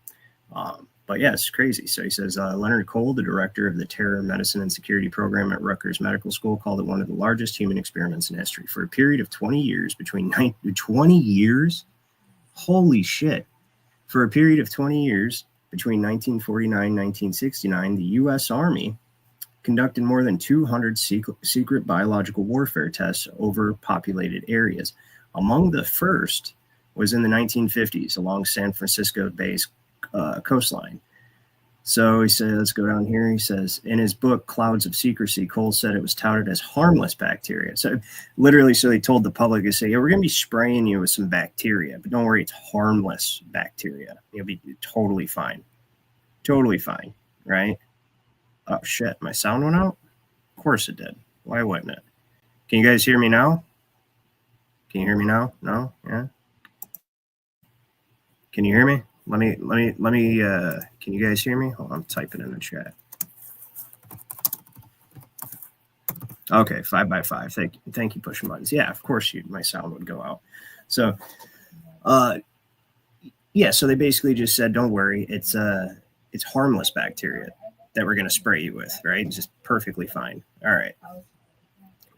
but yeah, it's crazy. So he says, Leonard Cole, the director of the Terror Medicine and Security Program at Rutgers Medical School, called it one of the largest human experiments in history. For a period of 20 years, 20 years? Holy shit. For a period of 20 years, between 1949 and 1969, the U.S. Army conducted more than 200 secret biological warfare tests over populated areas. Among the first was in the 1950s along San Francisco Bay's coastline. So he said, let's go down here. He says, in his book, Clouds of Secrecy, Cole said it was touted as harmless bacteria. So literally, so they told the public, they say, yeah, we're going to be spraying you with some bacteria, but don't worry, it's harmless bacteria. You'll be totally fine. Totally fine, right? Oh, shit. My sound went out? Of course it did. Why wouldn't it? Can you guys hear me now? Can you hear me now? No? Yeah? Can you hear me? Let me, can you guys hear me? Hold on, I'm typing in the chat. Okay, 5x5. Thank you, pushing buttons. Yeah, of course my sound would go out. So, yeah, so they basically just said, don't worry, it's harmless bacteria that we're going to spray you with, right? Just perfectly fine. All right.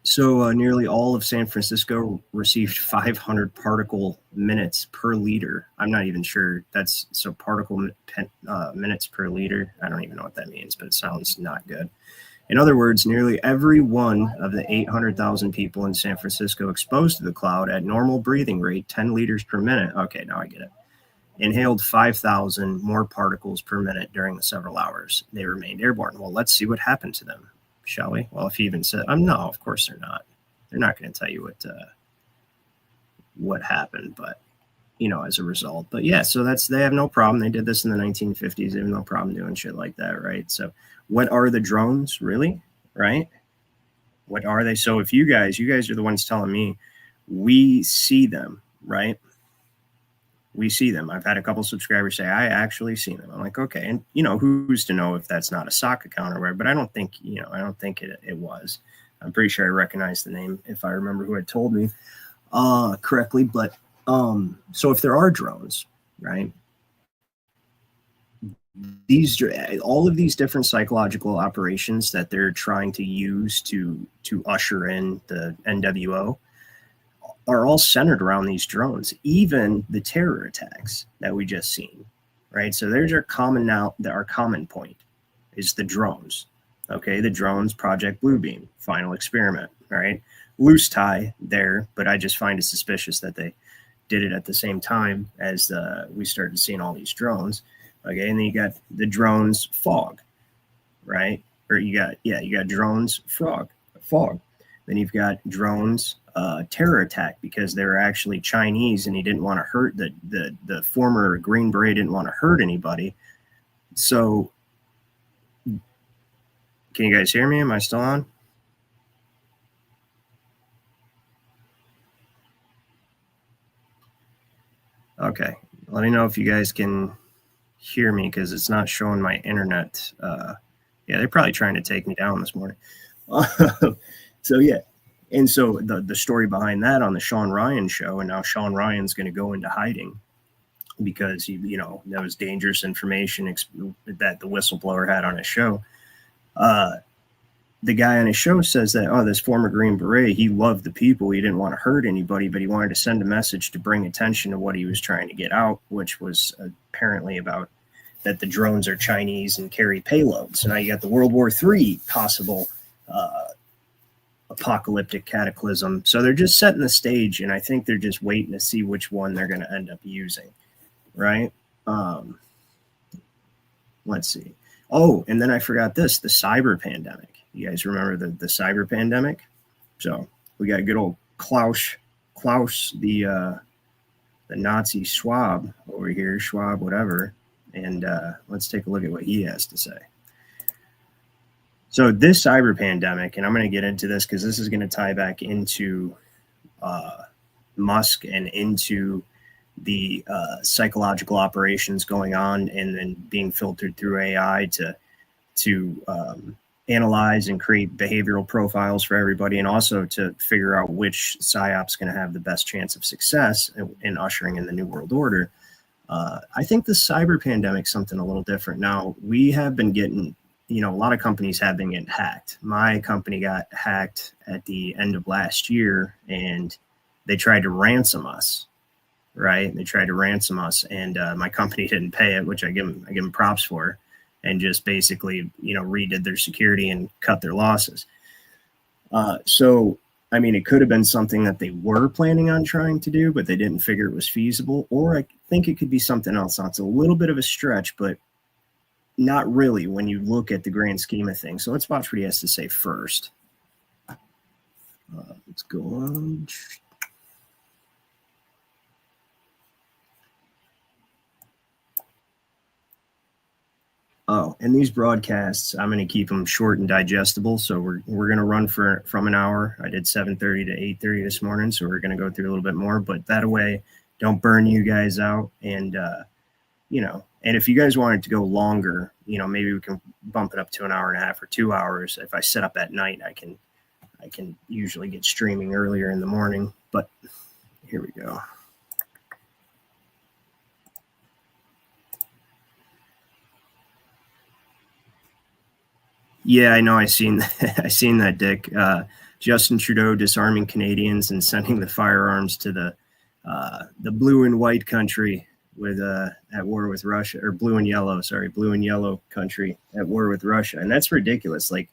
So nearly all of San Francisco received 500 particle minutes per liter. I'm not even sure that's so particle minutes per liter. I don't even know what that means, but it sounds not good. In other words, nearly every one of the 800,000 people in San Francisco exposed to the cloud at normal breathing rate, 10 liters per minute. Okay, now I get it. Inhaled 5,000 more particles per minute during the several hours. They remained airborne. Well, let's see what happened to them, shall we? Well, if he even said, no, of course they're not. They're not going to tell you what happened, but, as a result. But yeah, so they have no problem. They did this in the 1950s. They have no problem doing shit like that, right? So what are the drones, really, right? What are they? So if you guys are the ones telling me, we see them, right? We see them. I've had a couple subscribers say, I actually see them. I'm like, okay. And, who's to know if that's not a sock account or whatever, but I don't think, it was. I'm pretty sure I recognize the name if I remember who had told me correctly. But so if there are drones, right, all of these different psychological operations that they're trying to use to usher in the NWO are all centered around these drones, even the terror attacks that we just seen, right? So there's our common point is the drones, okay? The drones, Project Bluebeam, final experiment, right? Loose tie there, but I just find it suspicious that they did it at the same time as we started seeing all these drones. Okay, and then you got the drones fog, right? Or you got drones fog. Then you've got drones terror attack, because they were actually Chinese and he didn't want to hurt the former Green Beret didn't want to hurt anybody. So can you guys hear me? Am I still on? Okay, let me know if you guys can hear me, because it's not showing my internet. Yeah, they're probably trying to take me down this morning. So yeah, and so the story behind that on the Sean Ryan show, and now Sean Ryan's going to go into hiding because you know, that was dangerous information that the whistleblower had on his show. The guy on his show says that, oh, this former Green Beret, he loved the people. He didn't want to hurt anybody, but he wanted to send a message to bring attention to what he was trying to get out, which was apparently about that the drones are Chinese and carry payloads. So now you got the World War III possible apocalyptic cataclysm. So they're just setting the stage, and I think they're just waiting to see which one they're going to end up using, right? Let's see. Oh, and then I forgot this, the cyber pandemic. You guys remember the cyber pandemic? So we got good old Klaus, the Nazi Schwab over here, Schwab, whatever. And let's take a look at what he has to say. So this cyber pandemic, and I'm going to get into this because this is going to tie back into Musk and into the psychological operations going on and then being filtered through AI to analyze and create behavioral profiles for everybody, and also to figure out which Psyop's going to have the best chance of success in ushering in the New World Order. I think the cyber pandemic is something a little different. Now, we have been getting, you know, a lot of companies have been getting hacked. My company got hacked at the end of last year, and they tried to ransom us, right? They tried to ransom us, and my company didn't pay it, which I give them props for, and just basically, you know, redid their security and cut their losses. So, I mean, it could have been something that they were planning on trying to do, but they didn't figure it was feasible. Or I think it could be something else. Now, it's a little bit of a stretch, but not really when you look at the grand scheme of things. So let's watch what he has to say first. Let's go on. Oh, and these broadcasts, I'm going to keep them short and digestible. So we're going to run from an hour. I did 7:30 to 8:30 this morning, so we're going to go through a little bit more. But that way, don't burn you guys out. And you know, and if you guys wanted to go longer, you know, maybe we can bump it up to an hour and a half or 2 hours. If I set up at night, I can usually get streaming earlier in the morning. But here we go. Yeah, I know. I seen that, Dick. Justin Trudeau disarming Canadians and sending the firearms to the blue and white country with at war with Russia, or blue and yellow country at war with Russia, and that's ridiculous. Like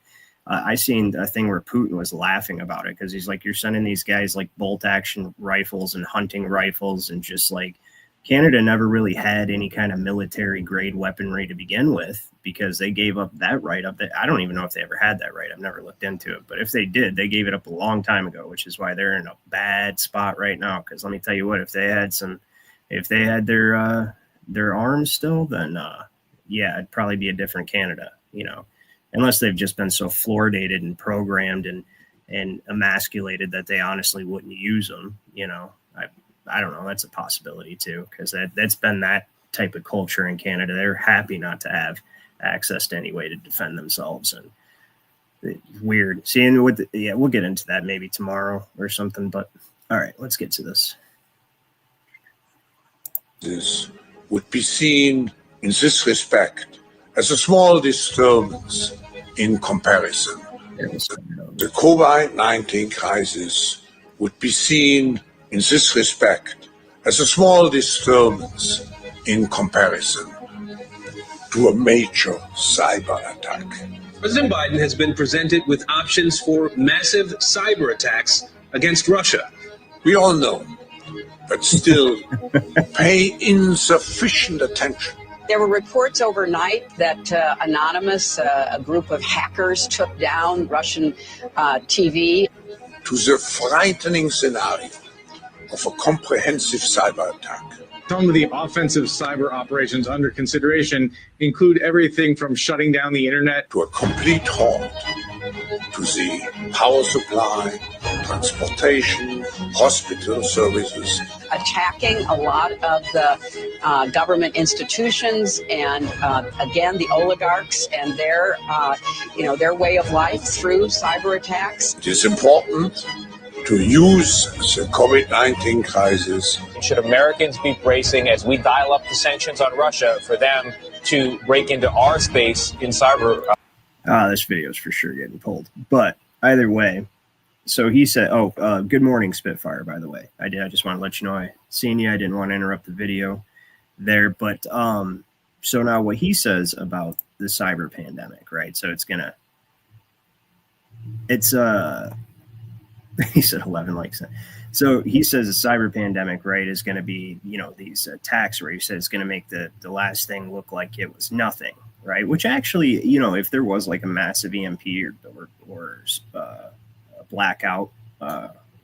I seen a thing where Putin was laughing about it because he's like, you're sending these guys like bolt action rifles and hunting rifles, and just like Canada never really had any kind of military grade weaponry to begin with, because they gave up that right up. I don't even know if they ever had that right. I've never looked into it, but if they did, they gave it up a long time ago, which is why they're in a bad spot right now. Because let me tell you what, if they had their arms still, then yeah, it'd probably be a different Canada, you know, unless they've just been so fluoridated and programmed and emasculated that they honestly wouldn't use them, you know. I don't know. That's a possibility too, because that's been that type of culture in Canada. They're happy not to have access to any way to defend themselves, and it's weird. Seeing we'll get into that maybe tomorrow or something. But all right, let's get to this. This would be seen in this respect as a small disturbance in comparison. The COVID-19 crisis would be seen in this respect as a small disturbance in comparison to a major cyber attack. President Biden has been presented with options for massive cyber attacks against Russia. We all know, but still pay insufficient attention There were reports overnight that anonymous, a group of hackers took down Russian TV. To the frightening scenario of a comprehensive cyber attack. Some of the offensive cyber operations under consideration include everything from shutting down the internet to a complete halt to the power supply, transportation, hospital services. Attacking a lot of the government institutions and, again, the oligarchs and their, their way of life through cyber attacks. It is important to use the COVID-19 crisis. Should Americans be bracing as we dial up the sanctions on Russia for them to break into our space in cyber? This video is for sure getting pulled. But either way, so he said, good morning, Spitfire, by the way. I just want to let you know I seen you. I didn't want to interrupt the video there. But so now what he says about the cyber pandemic, right? So he said 11 likes. So he says the cyber pandemic, right, is going to be, these attacks where he says it's going to make the last thing look like it was nothing, right? Which actually, if there was like a massive EMP or a blackout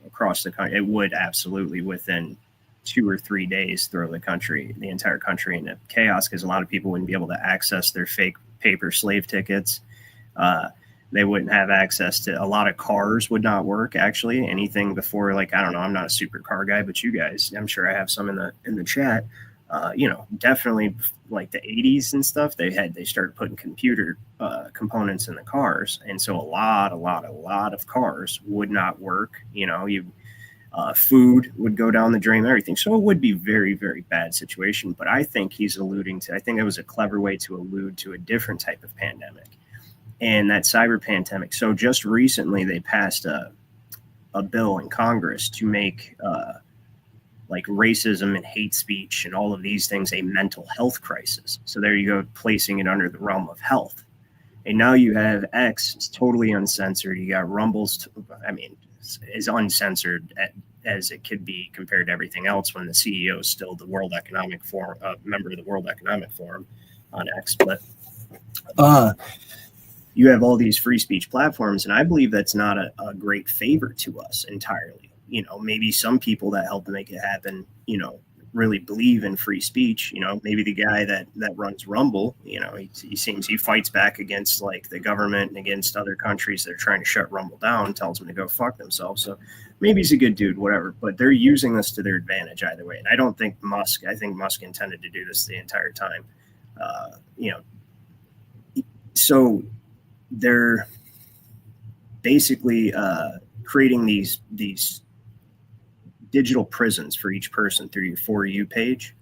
across the country, it would absolutely within 2 or 3 days throw the entire country into chaos, because a lot of people wouldn't be able to access their fake paper slave tickets. They wouldn't have access to a lot of cars would not work. Actually, anything before, like, I don't know, I'm not a super car guy, but you guys, I'm sure I have some in the chat. Definitely like the 80s and stuff. They started putting computer components in the cars, and so a lot of cars would not work. Food would go down the drain, everything. So it would be very, very bad situation. But I think he's alluding to. I think it was a clever way to allude to a different type of pandemic. And that cyber pandemic. So just recently, they passed a bill in Congress to make like racism and hate speech and all of these things a mental health crisis. So there you go, placing it under the realm of health. And now you have X, it's totally uncensored. You got Rumble's, is uncensored as it could be compared to everything else when the CEO is still the World Economic Forum, member of the World Economic Forum on X. But you have all these free speech platforms, and I believe that's not a great favor to us entirely. Maybe some people that help make it happen, really believe in free speech. Maybe the guy that runs Rumble, he fights back against like the government and against other countries that are trying to shut Rumble down, tells them to go fuck themselves. So maybe he's a good dude, whatever, but they're using this to their advantage either way. And I think Musk intended to do this the entire time. So they're basically creating these digital prisons for each person through your For You page,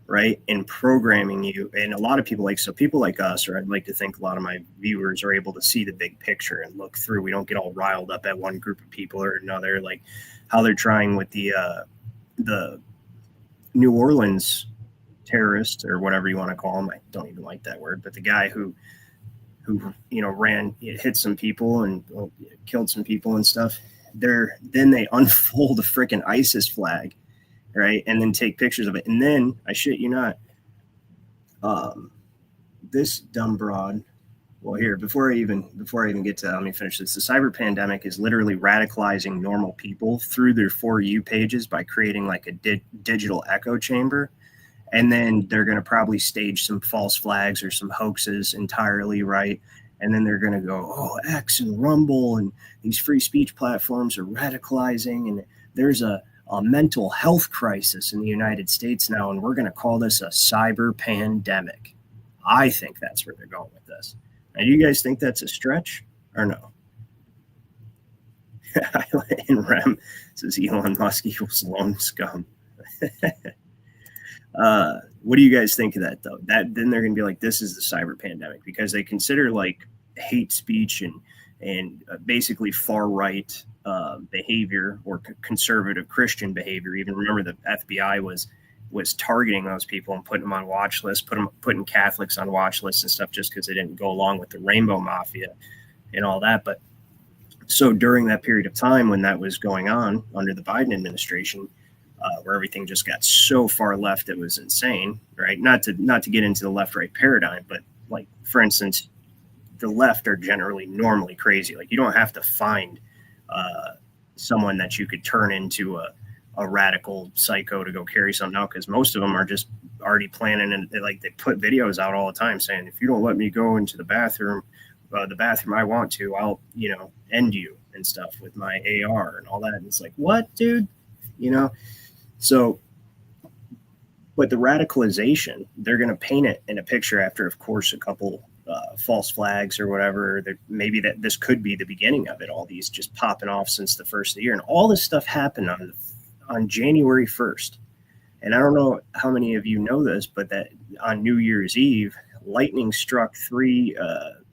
right? And programming you. And a lot of people people like us, or I'd like to think a lot of my viewers are able to see the big picture and look through. We don't get all riled up at one group of people or another, like how they're trying with the New Orleans terrorist, or whatever you want to call him. I don't even like that word, but the guy who hit some people and killed some people and stuff. Then they unfold a freaking ISIS flag, right? And then take pictures of it. And then, I shit you not, this dumb broad. Well, here, before I even get to that, let me finish this. The cyber pandemic is literally radicalizing normal people through their For You pages by creating like a digital echo chamber. And then they're going to probably stage some false flags or some hoaxes entirely, right? And then they're going to go, X and Rumble and these free speech platforms are radicalizing. And there's a mental health crisis in the United States now. And we're going to call this a cyber pandemic. I think that's where they're going with this. Now, do you guys think that's a stretch or no? And Rem says Elon Musk equals lone scum. What do you guys think of that, though? Then they're going to be like, this is the cyber pandemic, because they consider like hate speech and basically far right behavior or conservative Christian behavior. Even remember the FBI was targeting those people and putting them on watch lists, putting Catholics on watch lists and stuff just because they didn't go along with the Rainbow Mafia and all that. But so during that period of time when that was going on under the Biden administration, where everything just got so far left it was insane, right? Not to get into the left-right paradigm, but like, for instance, the left are generally normally crazy. Like, you don't have to find someone that you could turn into a radical psycho to go carry something out, because most of them are just already planning, and they put videos out all the time saying, if you don't let me go into the bathroom I want to, I'll end you and stuff with my AR and all that. And it's like, what, dude? So, but the radicalization, they're going to paint it in a picture after, of course, a couple false flags or whatever. Maybe that this could be the beginning of it, all these just popping off since the first of the year. And all this stuff happened on January 1st. And I don't know how many of you know this, but that on New Year's Eve, lightning struck 3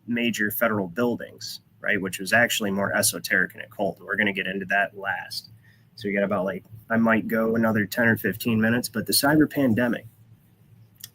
major federal buildings, right? Which was actually more esoteric and occult. We're going to get into that last. So we got about I might go another 10 or 15 minutes, but the cyber pandemic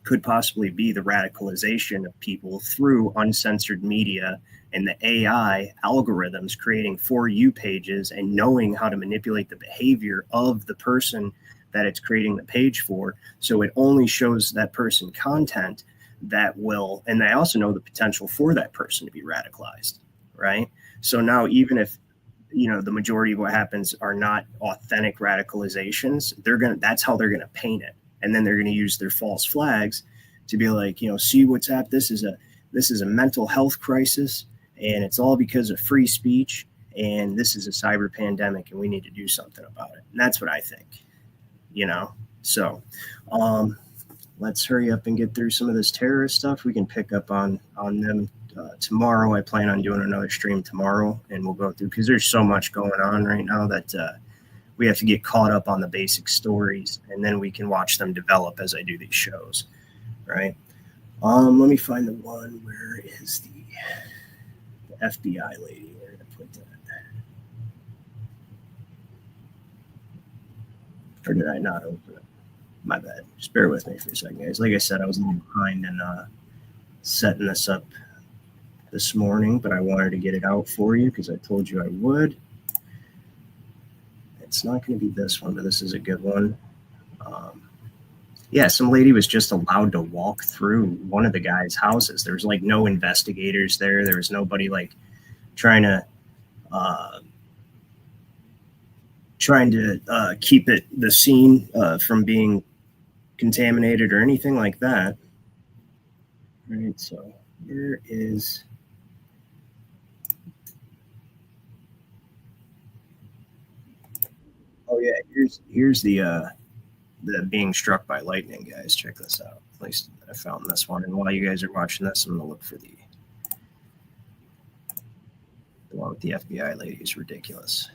could possibly be the radicalization of people through uncensored media and the AI algorithms creating For You pages and knowing how to manipulate the behavior of the person that it's creating the page for. So it only shows that person content that will, and they also know the potential for that person to be radicalized, right? So now, even if the majority of what happens are not authentic radicalizations, that's how they're gonna paint it. And then they're gonna use their false flags to be like, see what's happened. This is a mental health crisis, and it's all because of free speech, and this is a cyber pandemic, and we need to do something about it. And that's what I think, So let's hurry up and get through some of this terrorist stuff. We can pick up on them tomorrow. I plan on doing another stream tomorrow, and we'll go through, because there's so much going on right now that we have to get caught up on the basic stories, and then we can watch them develop as I do these shows, right? Let me find the one. Where is the FBI lady? Where did I put that? Or did I not open it? My bad. Just bear with me for a second, guys. Like I said, I was a little behind in setting this up this morning, but I wanted to get it out for you because I told you I would. It's not going to be this one, but this is a good one. Yeah, some lady was just allowed to walk through one of the guy's houses. There was no investigators there. There was nobody trying to keep the scene from being contaminated or anything like that. All right, so here is. Oh yeah, here's the being struck by lightning, guys. Check this out. At least I found this one. And while you guys are watching this, I'm gonna look for the one with the FBI lady. Is ridiculous.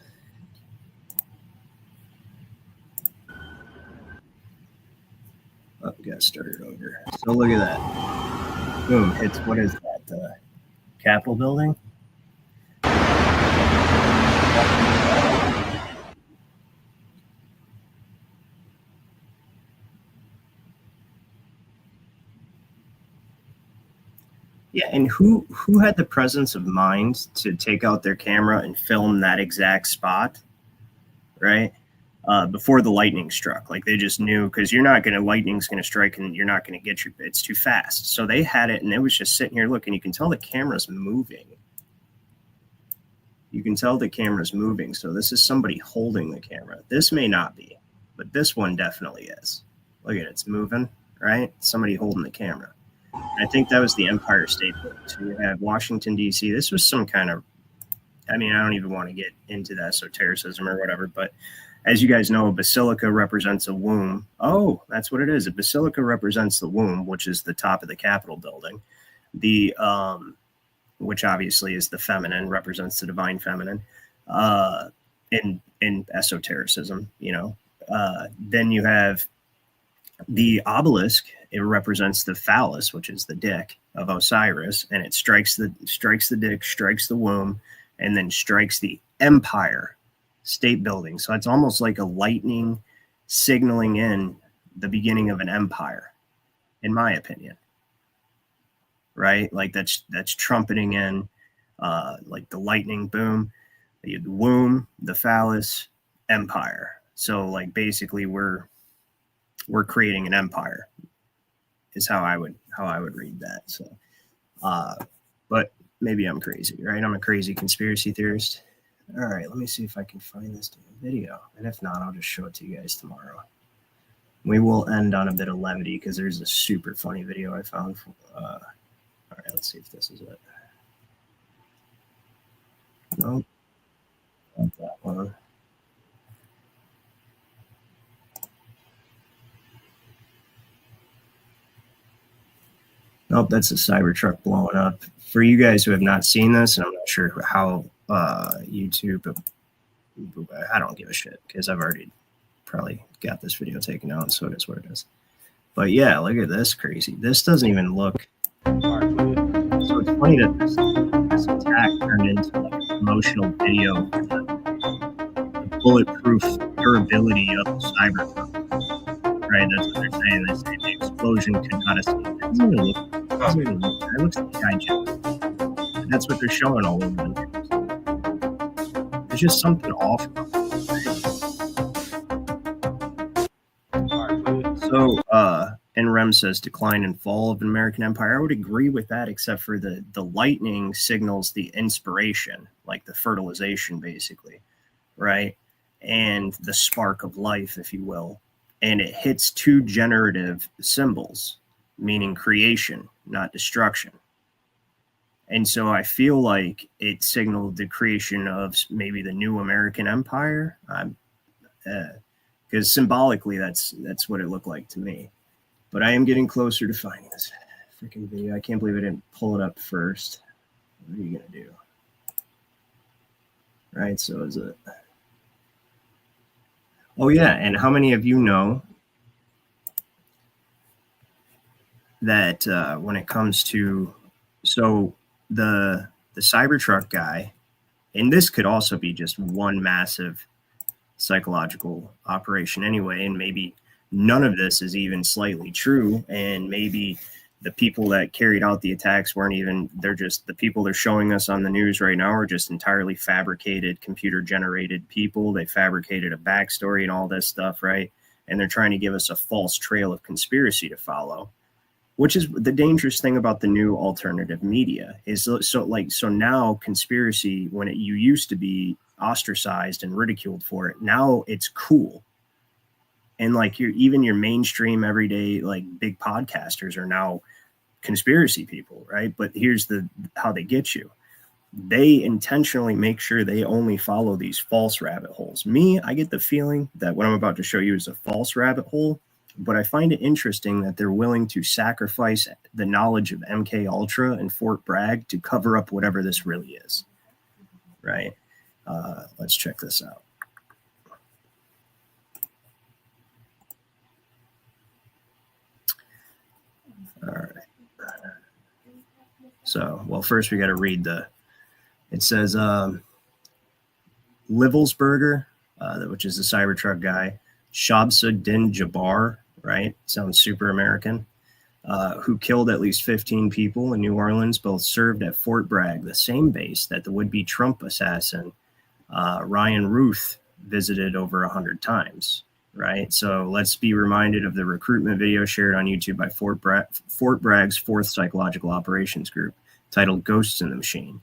Oh, we gotta start it over. So look at that. Boom. It's, what is that? The Capitol building? Yeah, and who had the presence of mind to take out their camera and film that exact spot, right? Before the lightning struck. They just knew, because lightning's gonna strike and you're not gonna get it's too fast. So they had it, and it was just sitting here looking. You can tell the camera's moving. You can tell the camera's moving. So this is somebody holding the camera. This may not be, but this one definitely is. Look at it, it's moving, right? Somebody holding the camera. I think that was the Empire State Building. So you have Washington, D.C. This was some kind of, I don't even want to get into the esotericism or whatever, but as you guys know, a basilica represents a womb. Oh, that's what it is. A basilica represents the womb, which is the top of the Capitol building. The which obviously is the feminine, represents the divine feminine in esotericism, Then you have the obelisk. It represents the phallus, which is the dick of Osiris, and it strikes the dick, strikes the womb, and then strikes the Empire State Building. So it's almost like a lightning signaling in the beginning of an empire, in my opinion. Right? That's trumpeting in the lightning boom, the womb, the phallus, empire. So like basically we're creating an empire is how I would read that. So but maybe I'm crazy, right? I'm a crazy conspiracy theorist. All right, let me see if I can find this video. And if not, I'll just show it to you guys tomorrow. We will end on a bit of levity because there's a super funny video I found. All right, let's see if this is it. Nope, not that one. Nope, that's a Cybertruck blowing up. For you guys who have not seen this, and I'm not sure how YouTube, I don't give a shit because I've already probably got this video taken out, so it is what it is. But yeah, look at this crazy. This doesn't even look. So it's funny that this attack turned into like a promotional video for the bulletproof durability of the Cybertruck. Right, that's what they're saying. They say the explosion could not escape. It doesn't even look. It looks like hijack. That's what they're showing all over the news. There's just something off. So, and Rem says decline and fall of the American Empire. I would agree with that, except for the lightning signals the inspiration, like the fertilization, basically, right? And the spark of life, if you will. And it hits two generative symbols, meaning creation, not destruction. And so I feel like it signaled the creation of maybe the new American Empire. Because symbolically, that's what it looked like to me. But I am getting closer to finding this freaking video. I can't believe I didn't pull it up first. What are you going to do? Right, so is it... Oh, yeah, and how many of you know that when it comes to... So the Cybertruck guy, and this could also be just one massive psychological operation anyway, and maybe none of this is even slightly true, and maybe the people that carried out the attacks weren't even, they're just, the people they're showing us on the news right now are just entirely fabricated, computer generated people. They fabricated a backstory and all this stuff, right? And they're trying to give us a false trail of conspiracy to follow, which is the dangerous thing about the new alternative media is so now conspiracy, when you used to be ostracized and ridiculed for it, now it's cool. And like even your mainstream everyday like big podcasters are now conspiracy people, right? But here's how they get you. They intentionally make sure they only follow these false rabbit holes. Me, I get the feeling that what I'm about to show you is a false rabbit hole, but I find it interesting that they're willing to sacrifice the knowledge of MK Ultra and Fort Bragg to cover up whatever this really is, right? Let's check this out. All right. So, well, first we got to read it says Livelsberger, which is the Cybertruck guy, Shamsuddin Jabbar, right? Sounds super American, who killed at least 15 people in New Orleans, both served at Fort Bragg, the same base that the would-be Trump assassin Ryan Ruth visited over 100 times. Right, so let's be reminded of the recruitment video shared on YouTube by Fort Bragg's 4th Psychological Operations Group, titled "Ghosts in the Machine."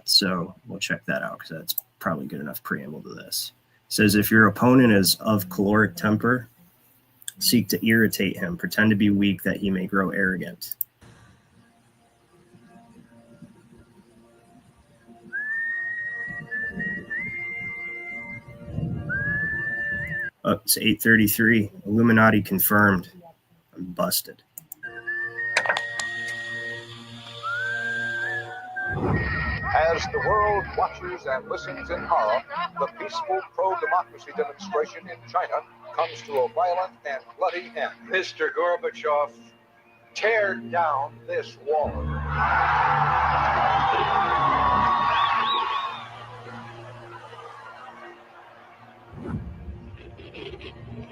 So we'll check that out because that's probably good enough preamble to this. It says, if your opponent is of choleric temper, seek to irritate him, pretend to be weak that he may grow arrogant. Oh, it's 8:33. Illuminati confirmed. I'm busted. As the world watches and listens in horror, the peaceful pro-democracy demonstration in China comes to a violent and bloody end. Mr. Gorbachev, tear down this wall.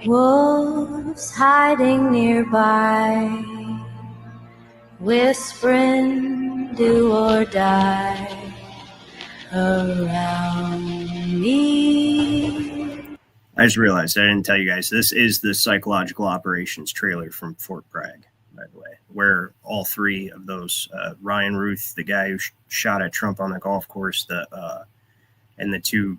Wolves hiding nearby, whispering do or die around me. I just realized I didn't tell you guys, this is the psychological operations trailer from Fort Bragg, by the way, where all three of those, Ryan Ruth, the guy who shot at Trump on the golf course, and the two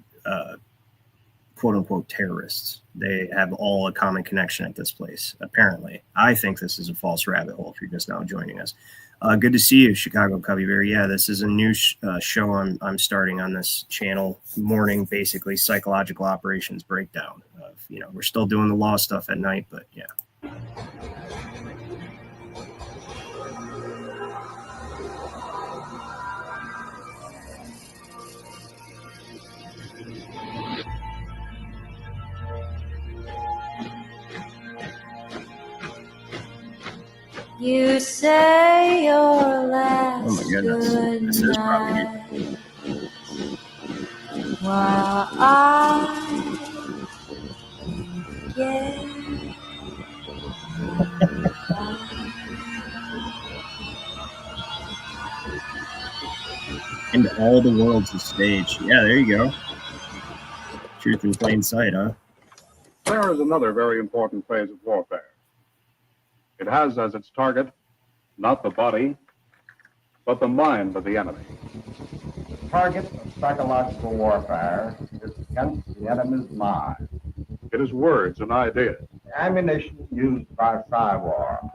quote unquote terrorists, they have all a common connection at this place, apparently. I think this is a false rabbit hole if you're just now joining us. Good to see you, Chicago Cubby Bear. Yeah, this is a new show I'm starting on this channel. Morning, basically, psychological operations breakdown. We're still doing the law stuff at night, but yeah. You say your last Oh my goodness, this is probably goodnight while I get And all the world's a stage. Yeah, there you go. Truth in plain sight, huh? There is another very important phase of warfare. It has as its target not the body, but the mind of the enemy. The target of psychological warfare is against the enemy's mind. It is words and ideas. The ammunition used by Psyop.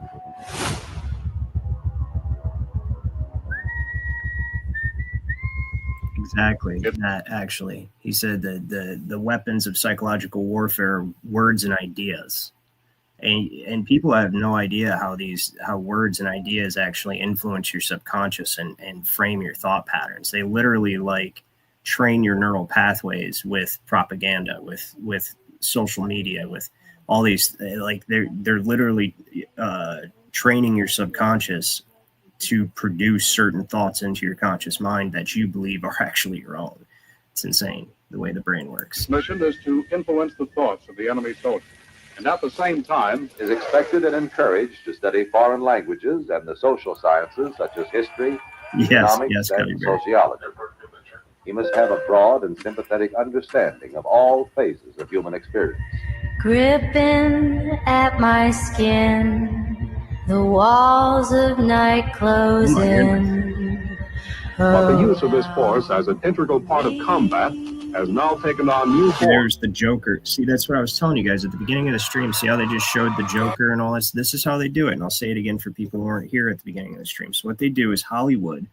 Exactly. That actually, he said that the weapons of psychological warfare are words and ideas, and people have no idea how words and ideas actually influence your subconscious and frame your thought patterns. They literally train your neural pathways with propaganda, with social media, with all these they're literally training your subconscious to produce certain thoughts into your conscious mind that you believe are actually your own. It's insane the way the brain works. Mission is to influence the thoughts of the enemy soldier, and at the same time is expected and encouraged to study foreign languages and the social sciences such as history, economics, and sociology. He must have a broad and sympathetic understanding of all phases of human experience. gripping at my skin, the walls of night closing. But the use of this force as an integral part of combat has now taken on new form. There's the Joker. See, that's what I was telling you guys at the beginning of the stream. See how they just showed the Joker and all this? This is how they do it. And I'll say it again for people who weren't here at the beginning of the stream. So what they do is Hollywood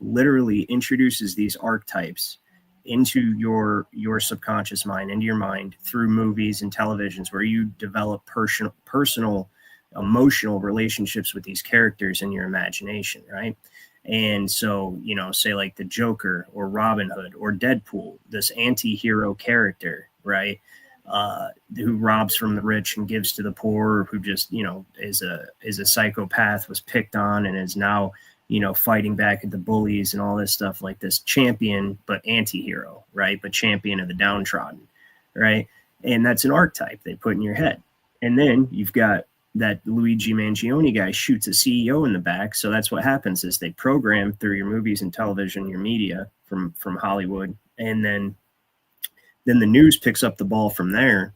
literally introduces these archetypes into your subconscious mind, into your mind through movies and televisions, where you develop personal emotional relationships with these characters in your imagination, right? And so, say like the Joker or Robin Hood or Deadpool, this anti-hero character, right? Who robs from the rich and gives to the poor, who just, is a psychopath, was picked on and is now, fighting back at the bullies and all this stuff, like this champion, but anti-hero, right? But champion of the downtrodden, right? And that's an archetype they put in your head. And then you've got that Luigi Mangione guy shoots a CEO in the back. So that's what happens is they program through your movies and television, your media from Hollywood. And then the news picks up the ball from there,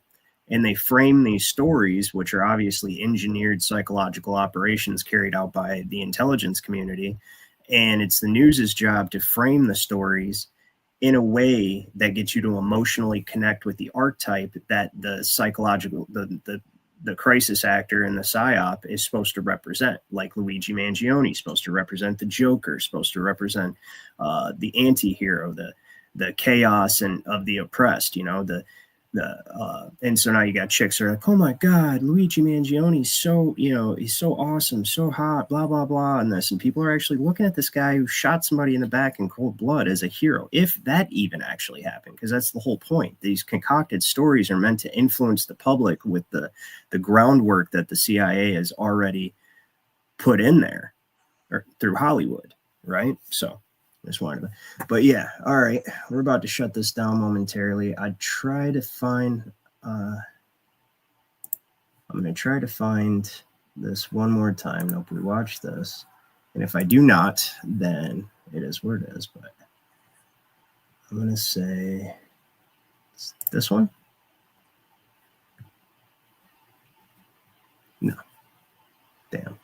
and they frame these stories, which are obviously engineered psychological operations carried out by the intelligence community. And it's the news's job to frame the stories in a way that gets you to emotionally connect with the archetype that the psychological, the crisis actor in the Psyop is supposed to represent. Like Luigi Mangione is supposed to represent the Joker, supposed to represent the anti-hero, the chaos and of the oppressed, and so now you got chicks who are like, oh my God, Luigi Mangione, so, he's so awesome, so hot, blah, blah, blah, and this. And people are actually looking at this guy who shot somebody in the back in cold blood as a hero, if that even actually happened, because that's the whole point. These concocted stories are meant to influence the public with the groundwork that the CIA has already put in there or through Hollywood, right? So just wanted to, but yeah, all right, we're about to shut this down momentarily. I'm going to try to find this one more time. Nope, we watch this, and if I do not, then it is where it is. But I'm gonna say this one. No. Damn.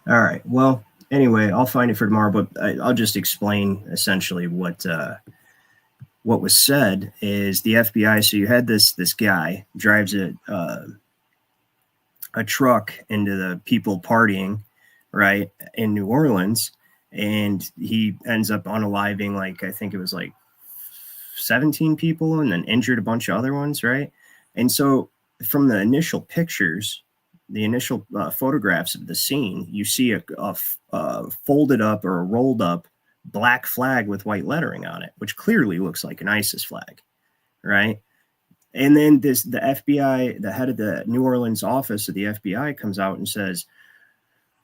All right. Well, anyway, I'll find it for tomorrow, but I'll just explain essentially what was said is the FBI. So you had this guy drives a truck into the people partying, right, in New Orleans, and he ends up unaliving, like, I think it was like 17 people and then injured a bunch of other ones, right? And so from the initial pictures, the initial photographs of the scene, you see a folded up or a rolled up black flag with white lettering on it, which clearly looks like an ISIS flag, right? And then the FBI, the head of the New Orleans office of the FBI comes out and says,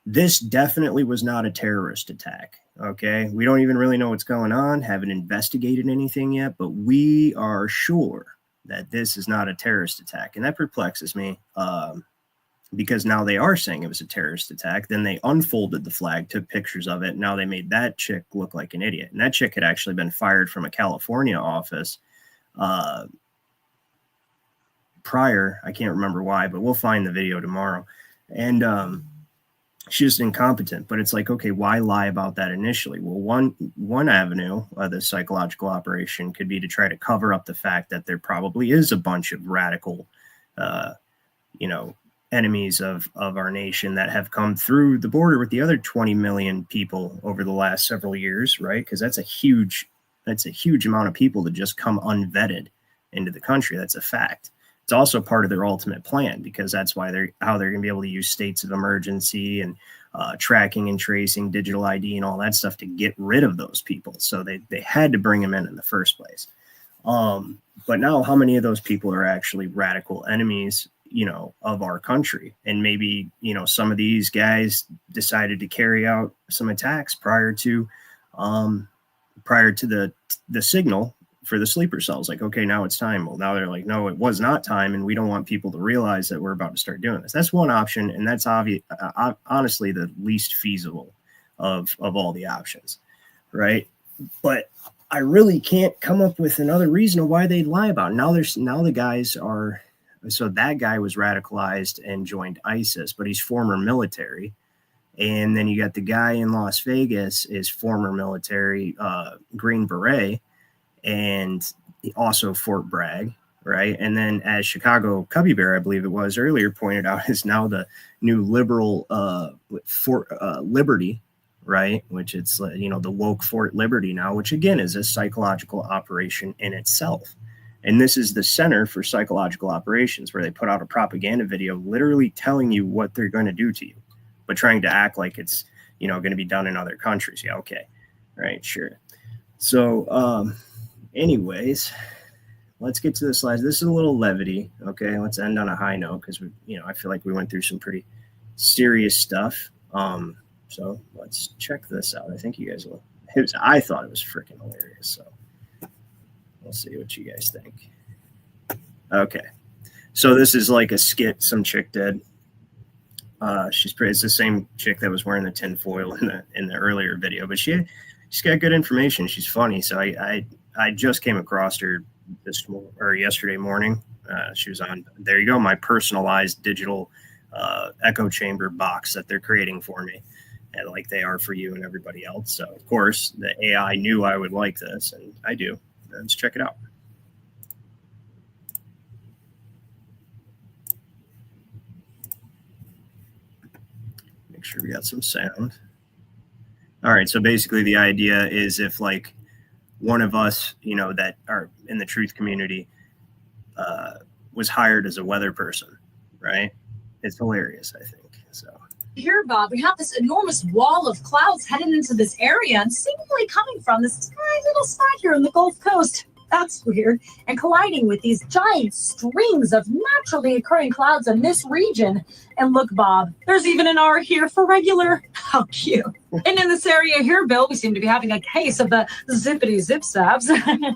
this definitely was not a terrorist attack. Okay. We don't even really know what's going on. Haven't investigated anything yet, but we are sure that this is not a terrorist attack. And that perplexes me because now they are saying it was a terrorist attack. Then they unfolded the flag, took pictures of it. Now they made that chick look like an idiot. And that chick had actually been fired from a California office prior. I can't remember why, but we'll find the video tomorrow. And she's just incompetent. But it's like, okay, why lie about that initially? Well, one avenue of the psychological operation could be to try to cover up the fact that there probably is a bunch of radical, enemies of our nation that have come through the border with the other 20 million people over the last several years, right? Because that's a huge amount of people that just come unvetted into the country. That's a fact. It's also part of their ultimate plan, because that's why they're going to be able to use states of emergency and tracking and tracing, digital ID and all that stuff to get rid of those people. So they had to bring them in the first place. But now how many of those people are actually radical enemies, of our country? And maybe, some of these guys decided to carry out some attacks prior to the signal for the sleeper cells. Like, okay, now it's time. Well, now they're like, no, it was not time. And we don't want people to realize that we're about to start doing this. That's one option. And that's honestly the least feasible of all the options. Right. But I really can't come up with another reason of why they'd lie about it. Now the guys are, so that guy was radicalized and joined ISIS, but he's former military. And then you got the guy in Las Vegas is former military, Green Beret, and also Fort Bragg, right? And then as Chicago Cubby Bear, I believe it was earlier, pointed out, is now the new liberal Fort Liberty, right? Which it's, the woke Fort Liberty now, which again is a psychological operation in itself. And this is the Center for Psychological Operations, where they put out a propaganda video literally telling you what they're going to do to you, but trying to act like it's, going to be done in other countries. Yeah, okay. Right, sure. So, anyways, let's get to the slides. This is a little levity. Okay, let's end on a high note because I feel like we went through some pretty serious stuff. So let's check this out. I think you guys will. I thought it was freaking hilarious. So we'll see what you guys think. Okay, so this is like a skit some chick did. It's the same chick that was wearing the tinfoil in the earlier video, but she's got good information. She's funny. So I just came across her yesterday morning. She was on, there you go, my personalized digital echo chamber box that they're creating for me, and like they are for you and everybody else. So of course the AI knew I would like this, and I do. Let's check it out. Make sure we got some sound. All right. So basically the idea is if like one of us, that are in the truth community was hired as a weather person, right? It's hilarious, I think. So here, Bob, we have this enormous wall of clouds headed into this area and seemingly coming from this tiny little spot here on the Gulf Coast. That's weird. And colliding with these giant streams of naturally occurring clouds in this region. And look, Bob, there's even an R here for regular. How cute. And in this area here, Bill, we seem to be having a case of the zippity zip sabs,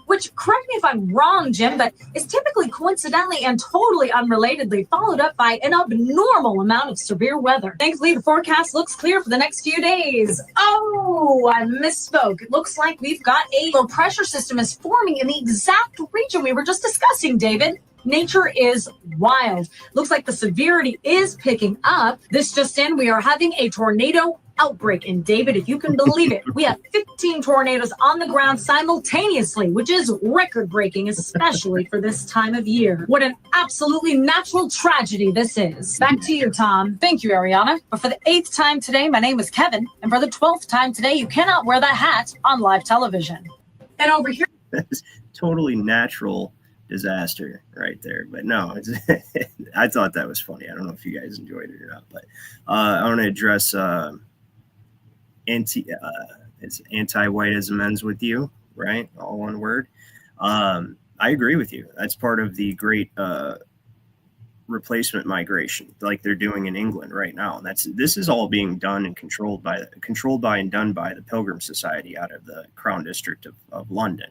which, correct me if I'm wrong, Jim, but is typically coincidentally and totally unrelatedly followed up by an abnormal amount of severe weather. Thankfully, the forecast looks clear for the next few days. Oh, I misspoke. It looks like we've got a low pressure system is forming in the exact region we were just discussing, David. Nature is wild. Looks like the severity is picking up. This just in, we are having a tornado outbreak. And David, if you can believe it, we have 15 tornadoes on the ground simultaneously, which is record-breaking, especially for this time of year. What an absolutely natural tragedy this is. Back to you, Tom. Thank you, Ariana. But for the 8th time today, my name is Kevin. And for the 12th time today, you cannot wear that hat on live television. And over here, That's totally natural disaster right there. But no, it's I thought that was funny. I don't know if you guys enjoyed it or not, but I want to address it's anti-whiteism ends with you, right? All one word. I agree with you. That's part of the great replacement migration, like they're doing in England right now. And this is all being done and controlled by and done by the Pilgrim Society out of the Crown District of London.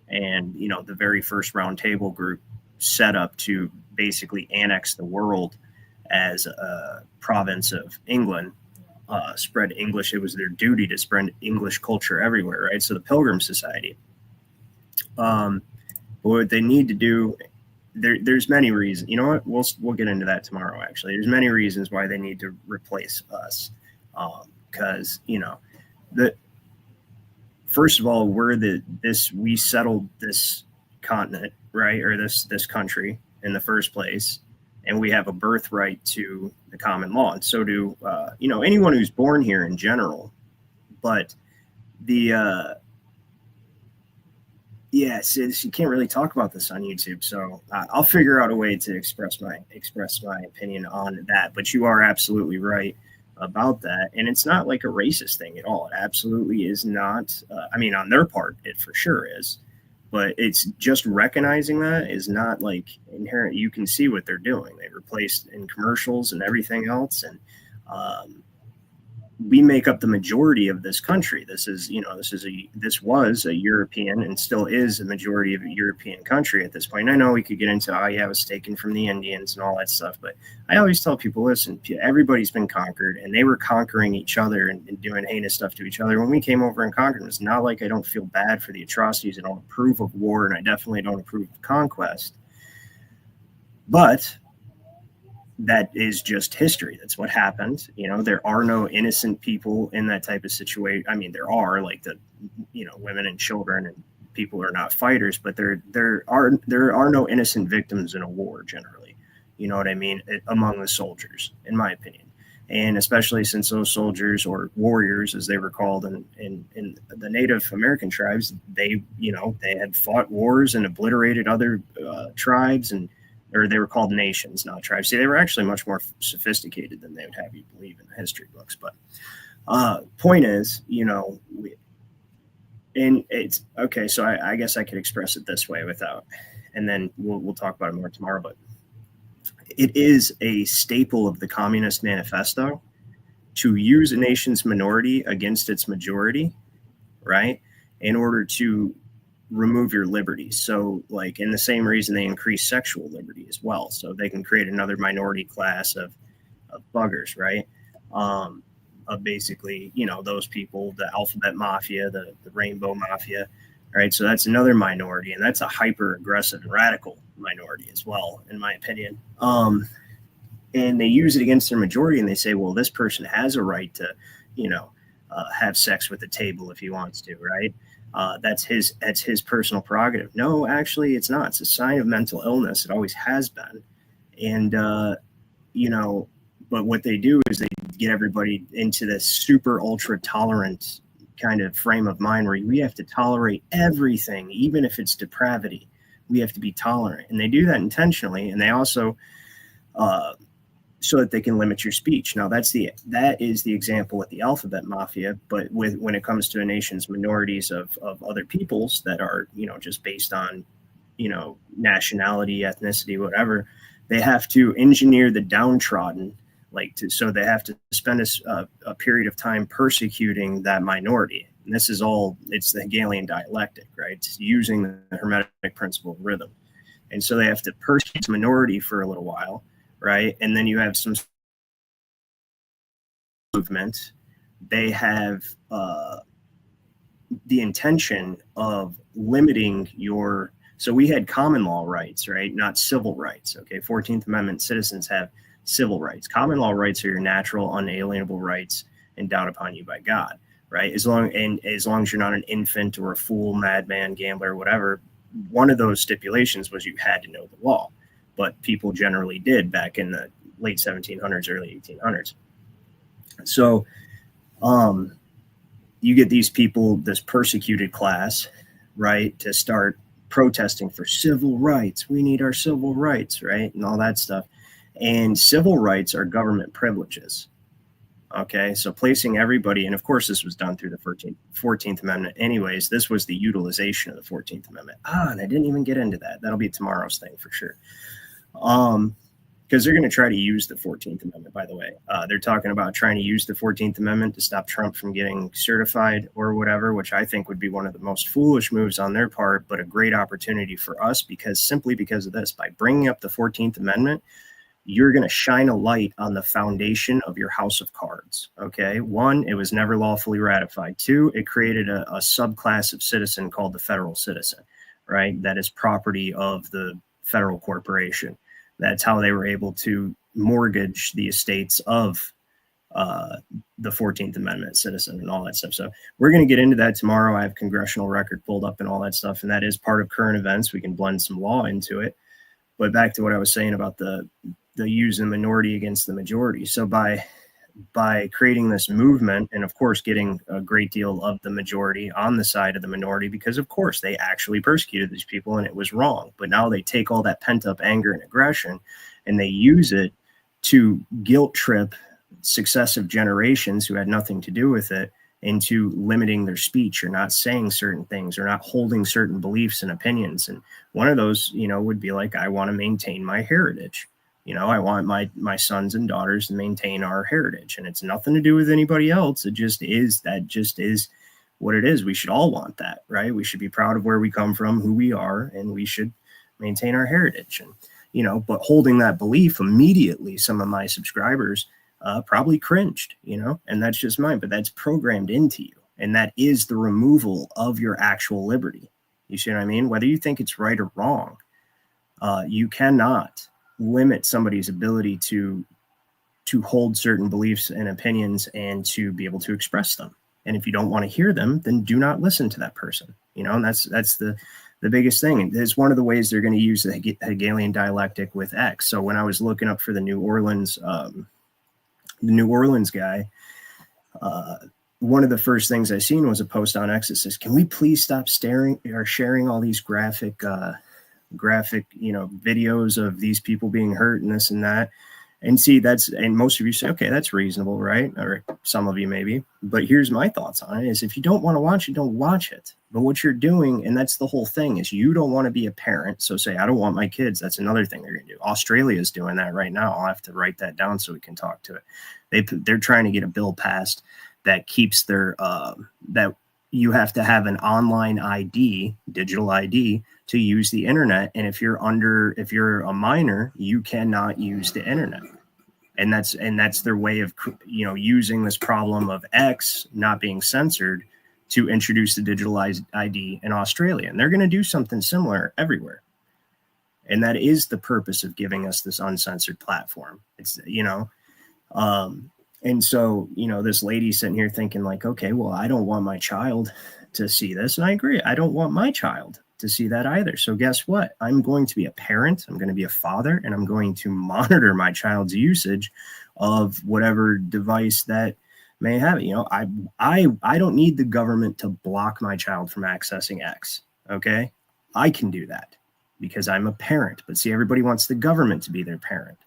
And, you know, the very first round table group set up to basically annex the world as a province of England, spread English. It was their duty to spread English culture everywhere, right? So the Pilgrim Society. But what they need to do, there's many reasons. You know what? We'll get into that tomorrow, actually. There's many reasons why they need to replace us. Because, you know, first of all, we settled this continent, right? Or this country in the first place. And we have a birthright to the common law. And so do, you know, anyone who's born here in general. But yes, you can't really talk about this on YouTube. So I'll figure out a way to express my opinion on that. But you are absolutely right about that. And it's not like a racist thing at all. It absolutely is not. I mean, on their part, it for sure is. But it's just recognizing that is not like inherent. You can see what they're doing. They replaced in commercials and everything else. And we make up the majority of this country. This was a European and still is a majority of a European country at this point. And I know we could get into, it was taken from the Indians and all that stuff, but I always tell people, listen, everybody's been conquered, and they were conquering each other and doing heinous stuff to each other. When we came over and conquered, it's not like I don't feel bad for the atrocities. I don't approve of war, and I definitely don't approve of conquest. But that is just history. That's what happened. You know, there are no innocent people in that type of situation. I mean, there are, like, women and children and people are not fighters, but there are no innocent victims in a war generally. You know what I mean? Among the soldiers, in my opinion. And especially since those soldiers, or warriors as they were called in the Native American tribes, they had fought wars and obliterated other tribes, or they were called nations, not tribes. See, they were actually much more sophisticated than they would have you believe in the history books. But point is, and it's okay. So I guess I could express it this way and then we'll talk about it more tomorrow. But it is a staple of the Communist Manifesto to use a nation's minority against its majority, right? In order to remove your liberties. So, like, in the same reason they increase sexual liberty as well, so they can create another minority class of buggers, right? Of basically, those people, the alphabet mafia, the rainbow mafia, right? So that's another minority, and that's a hyper aggressive and radical minority as well, in my opinion. And they use it against their majority, and they say, well, this person has a right to, have sex with the table if he wants to, right? That's his personal prerogative. No, actually, it's not. It's a sign of mental illness. It always has been. And, but what they do is they get everybody into this super ultra tolerant kind of frame of mind where we have to tolerate everything, even if it's depravity. We have to be tolerant. And they do that intentionally. And they also, so that they can limit your speech. Now, that is the example with the alphabet mafia, but when it comes to a nation's minorities of other peoples that are, just based on, nationality, ethnicity, whatever, they have to engineer the downtrodden, so they have to spend a period of time persecuting that minority. And this is it's the Hegelian dialectic, right? It's using the Hermetic principle of rhythm. And so they have to persecute the minority for a little while, right? And then you have some movement. They have the intention of limiting your So we had common law rights, right? Not civil rights. Okay. 14th Amendment citizens have civil rights. Common law rights are your natural, unalienable rights endowed upon you by God, right? As long as you're not an infant or a fool, madman, gambler, whatever, one of those stipulations was you had to know the law. But people generally did back in the late 1700s, early 1800s. So you get these people, this persecuted class, right, to start protesting for civil rights. We need our civil rights, right, and all that stuff. And civil rights are government privileges. Okay, so placing everybody, and of course this was done through the 14th Amendment anyways. This was the utilization of the 14th Amendment. And I didn't even get into that. That'll be tomorrow's thing for sure. Because they're going to try to use the 14th Amendment, by the way. They're talking about trying to use the 14th Amendment to stop Trump from getting certified or whatever, which I think would be one of the most foolish moves on their part, but a great opportunity for us simply because of this. By bringing up the 14th Amendment, you're going to shine a light on the foundation of your house of cards. Okay. 1, it was never lawfully ratified. 2, it created a subclass of citizen called the federal citizen, right? That is property of the federal corporation. That's how they were able to mortgage the estates of the 14th Amendment citizen and all that stuff. So we're going to get into that tomorrow. I have congressional record pulled up and all that stuff, and that is part of current events. We can blend some law into it. But back to what I was saying about the use the minority against the majority. So by creating this movement, and of course getting a great deal of the majority on the side of the minority, because of course they actually persecuted these people and it was wrong. But now they take all that pent up anger and aggression and they use it to guilt trip successive generations who had nothing to do with it into limiting their speech or not saying certain things or not holding certain beliefs and opinions. And one of those, would be like, I want to maintain my heritage. I want my sons and daughters to maintain our heritage, and it's nothing to do with anybody else. That just is what it is. We should all want that, right? We should be proud of where we come from, who we are, and we should maintain our heritage. And, but holding that belief immediately, some of my subscribers probably cringed, and that's just mine, but that's programmed into you. And that is the removal of your actual liberty. You see what I mean? Whether you think it's right or wrong, you cannot limit somebody's ability to hold certain beliefs and opinions and to be able to express them. And if you don't want to hear them, then do not listen to that person. And that's the biggest thing. And it's one of the ways they're going to use the Hegelian dialectic with X. So when I was looking up for the New Orleans guy, one of the first things I seen was a post on X that says, can we please stop staring or sharing all these graphic, videos of these people being hurt and this and that. And see, and most of you say, okay, that's reasonable, right? Or some of you maybe, but here's my thoughts on it is if you don't want to watch it, don't watch it. But what you're doing, and that's the whole thing, is you don't want to be a parent. So say, I don't want my kids. That's another thing they're going to do. Australia is doing that right now. I'll have to write that down so we can talk to it. They're trying to get a bill passed that keeps that you have to have an online ID, digital ID, to use the internet. And if you're a minor, you cannot use the internet. And that's their way of, using this problem of X not being censored to introduce the digital ID in Australia. And they're going to do something similar everywhere. And that is the purpose of giving us this uncensored platform. It's, and so, this lady sitting here thinking like, okay, well, I don't want my child to see this. And I agree. I don't want my child to see that either. So guess what? I'm going to be a parent. I'm going to be a father, and I'm going to monitor my child's usage of whatever device that may have it. I don't need the government to block my child from accessing X. Okay. I can do that because I'm a parent, but see, everybody wants the government to be their parents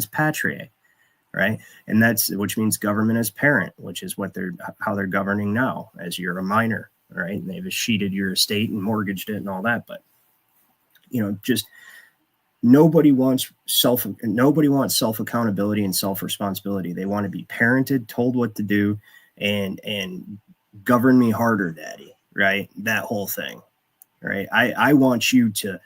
patriae. Right. And which means government as parent, which is how they're governing now as you're a minor. Right. And they've sheeted your estate and mortgaged it and all that. But, just nobody wants self accountability and self responsibility. They want to be parented, told what to do, and govern me harder, daddy. Right. That whole thing. Right. I want you to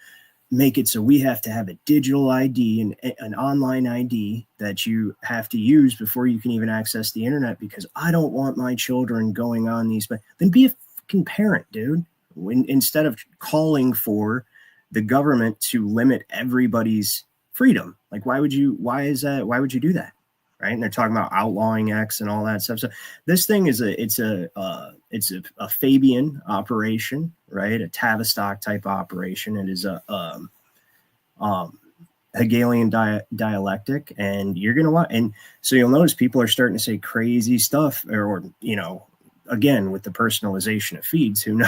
make it so we have to have a digital ID and an online ID that you have to use before you can even access the internet, because I don't want my children going on these. But then be a fucking parent, dude. instead of calling for the government to limit everybody's freedom. Like, why would you do that? Right. And they're talking about outlawing X and all that stuff. So this thing is a Fabian operation, right? A Tavistock type operation. It is a Hegelian dialectic, and you're going to want, and so you'll notice people are starting to say crazy stuff, or again, with the personalization of feeds, who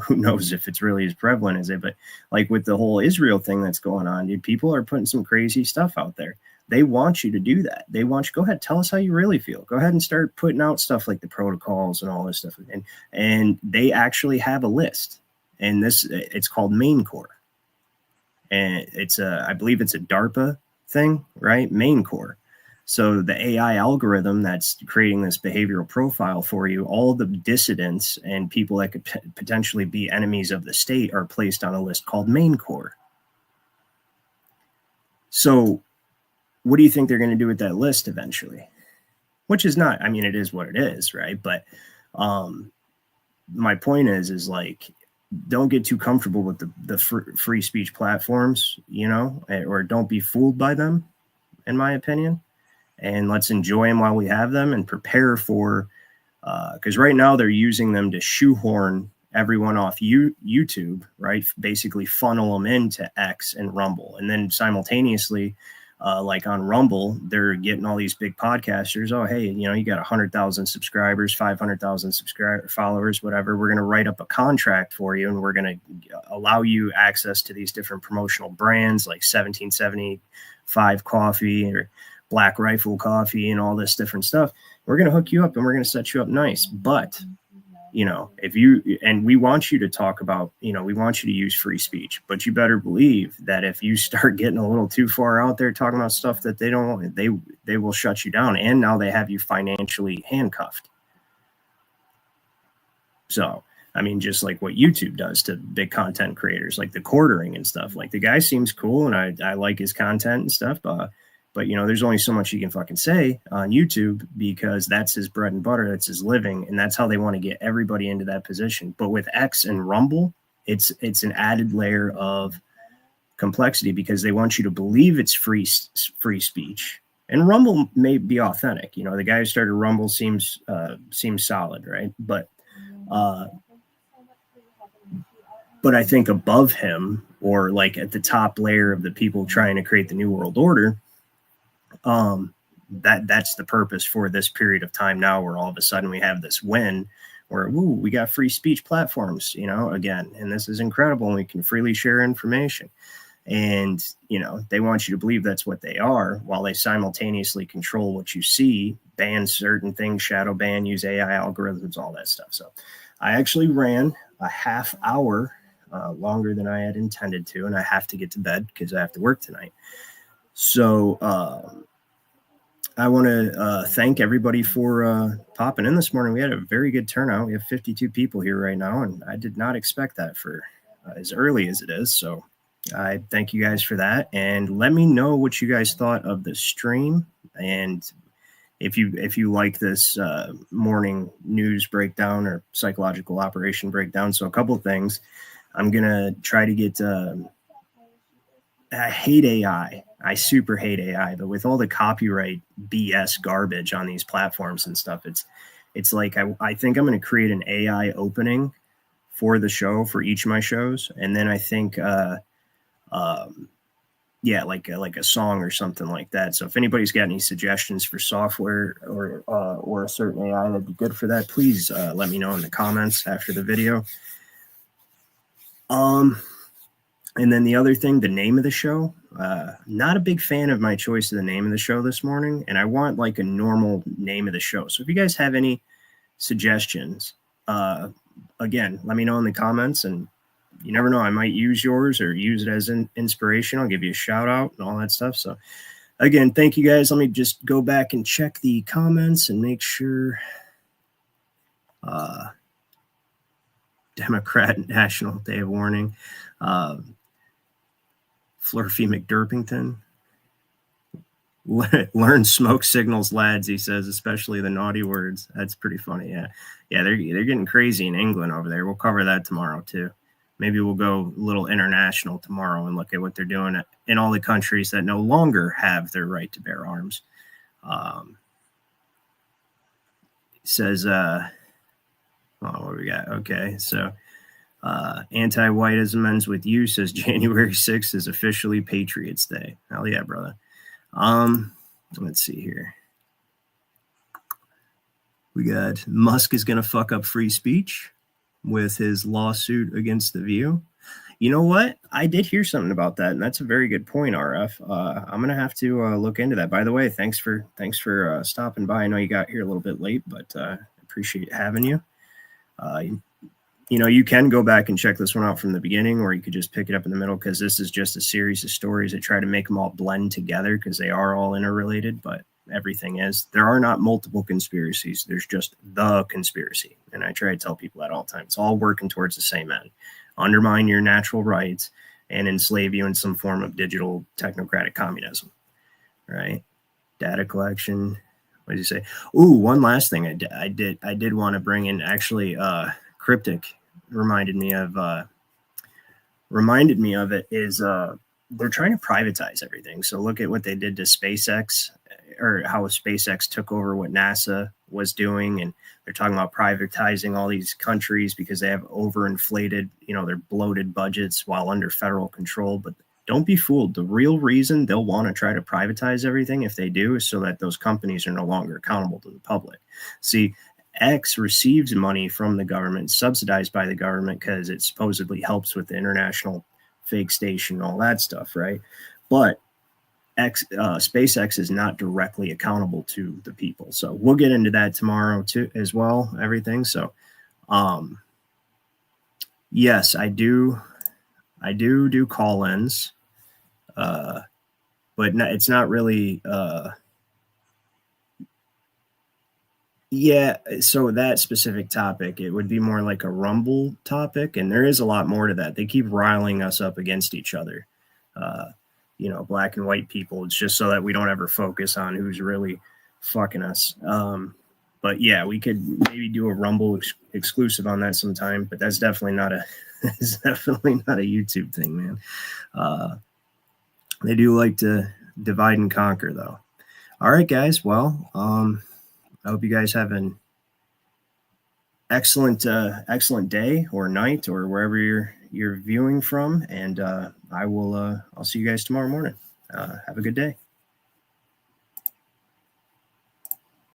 knows if it's really as prevalent as it, but like with the whole Israel thing that's going on, dude, people are putting some crazy stuff out there. They want you to do that. They want you, go ahead, tell us how you really feel. Go ahead and start putting out stuff like the protocols and all this stuff. And they actually have a list, and it's called Main Core. And I believe it's a DARPA thing, right? Main Core. So the AI algorithm that's creating this behavioral profile for you, all the dissidents and people that could potentially be enemies of the state are placed on a list called Main Core. So what do you think they're going to do with that list eventually? Which is not, I mean, it is what it is, right? But my point is like, don't get too comfortable with the free speech platforms, or don't be fooled by them, in my opinion. And let's enjoy them while we have them and prepare for, because right now they're using them to shoehorn everyone off YouTube, right? Basically funnel them into X and Rumble. And then simultaneously, like on Rumble, they're getting all these big podcasters. Oh, hey, you got 100,000 subscribers, 500,000 followers, whatever. We're going to write up a contract for you, and we're going to allow you access to these different promotional brands like 1775 coffee or Black Rifle coffee and all this different stuff. We're going to hook you up and we're going to set you up nice. But, we want you to talk about, we want you to use free speech, but you better believe that if you start getting a little too far out there talking about stuff that they don't want, they will shut you down. And now they have you financially handcuffed. So, I mean, just like what YouTube does to big content creators, like the quartering and stuff. Like, the guy seems cool and I like his content and stuff, but there's only so much he can fucking say on YouTube, because that's his bread and butter. That's his living. And that's how they want to get everybody into that position. But with X and Rumble, it's an added layer of complexity, because they want you to believe it's free speech. And Rumble may be authentic. The guy who started Rumble seems solid, right? But I think above him, or like at the top layer of the people trying to create the New World Order, that's the purpose for this period of time now, where all of a sudden we have this win where, we got free speech platforms, again, and this is incredible, and we can freely share information. And, they want you to believe that's what they are, while they simultaneously control what you see, ban certain things, shadow ban, use AI algorithms, all that stuff. So I actually ran a half hour longer than I had intended to, and I have to get to bed because I have to work tonight. So I want to thank everybody for popping in this morning. We had a very good turnout. We have 52 people here right now, and I did not expect that for as early as it is. So I thank you guys for that. And let me know what you guys thought of the stream, and if you like this morning news breakdown or psychological operation breakdown. So a couple of things. I'm going to try to get I hate AI. I super hate AI, but with all the copyright BS garbage on these platforms and stuff, it's like I think I'm going to create an AI opening for the show, for each of my shows, and then I think like a song or something like that. So if anybody's got any suggestions for software or a certain AI that'd be good for that, please let me know in the comments after the video. And then the other thing, the name of the show, not a big fan of my choice of the name of the show this morning. And I want like a normal name of the show. So if you guys have any suggestions, again, let me know in the comments, and you never know, I might use yours or use it as an inspiration. I'll give you a shout out and all that stuff. So again, thank you guys. Let me just go back and check the comments and make sure. Democrat National Day of Warning. Flurfy McDurpington. Learn smoke signals, lads, he says, especially the naughty words. That's pretty funny. Yeah, they're getting crazy in England over there. We'll cover that tomorrow too. maybe we'll go a little international tomorrow and look at what they're doing in all the countries that no longer have their right to bear arms. Says, what we got? Okay, so anti-whiteism ends with you, says January 6th is officially Patriots Day. Hell yeah, brother. Let's see here. We got Musk is going to fuck up free speech with his lawsuit against The View. You know what? I did hear something about that, and that's a very good point, RF. I'm gonna have to look into that. By the way, thanks for stopping by. I know you got here a little bit late, but appreciate having you. You can go back and check this one out from the beginning, or you could just pick it up in the middle, because this is just a series of stories that try to make them all blend together, because they are all interrelated, but everything is. There are not multiple conspiracies. There's just the conspiracy, and I try to tell people that all the time. It's all working towards the same end. Undermine your natural rights and enslave you in some form of digital technocratic communism, right? Data collection. What did you say? Ooh, one last thing I did want to bring in. Actually, Cryptic reminded me of it. Is they're trying to privatize everything. So look at what they did to SpaceX, or how SpaceX took over what NASA was doing, and they're talking about privatizing all these countries because they have overinflated, their bloated budgets while under federal control. But don't be fooled. The real reason they'll want to try to privatize everything, if they do, is so that those companies are no longer accountable to the public. See, X receives money from the government, subsidized by the government, because it supposedly helps with the international fake station and all that stuff, right? But SpaceX is not directly accountable to the people. So we'll get into that tomorrow too, as well, everything. So, yes, I do call-ins, but it's not really, yeah. So that specific topic, it would be more like a Rumble topic. And there is a lot more to that. They keep riling us up against each other. Black and white people. It's just so that we don't ever focus on who's really fucking us. But yeah, we could maybe do a Rumble exclusive on that sometime, but that's definitely not a YouTube thing, man. They do like to divide and conquer, though. All right, guys. Well, I hope you guys have an excellent day or night, or wherever you're viewing from, and I'll see you guys tomorrow morning. Have a good day.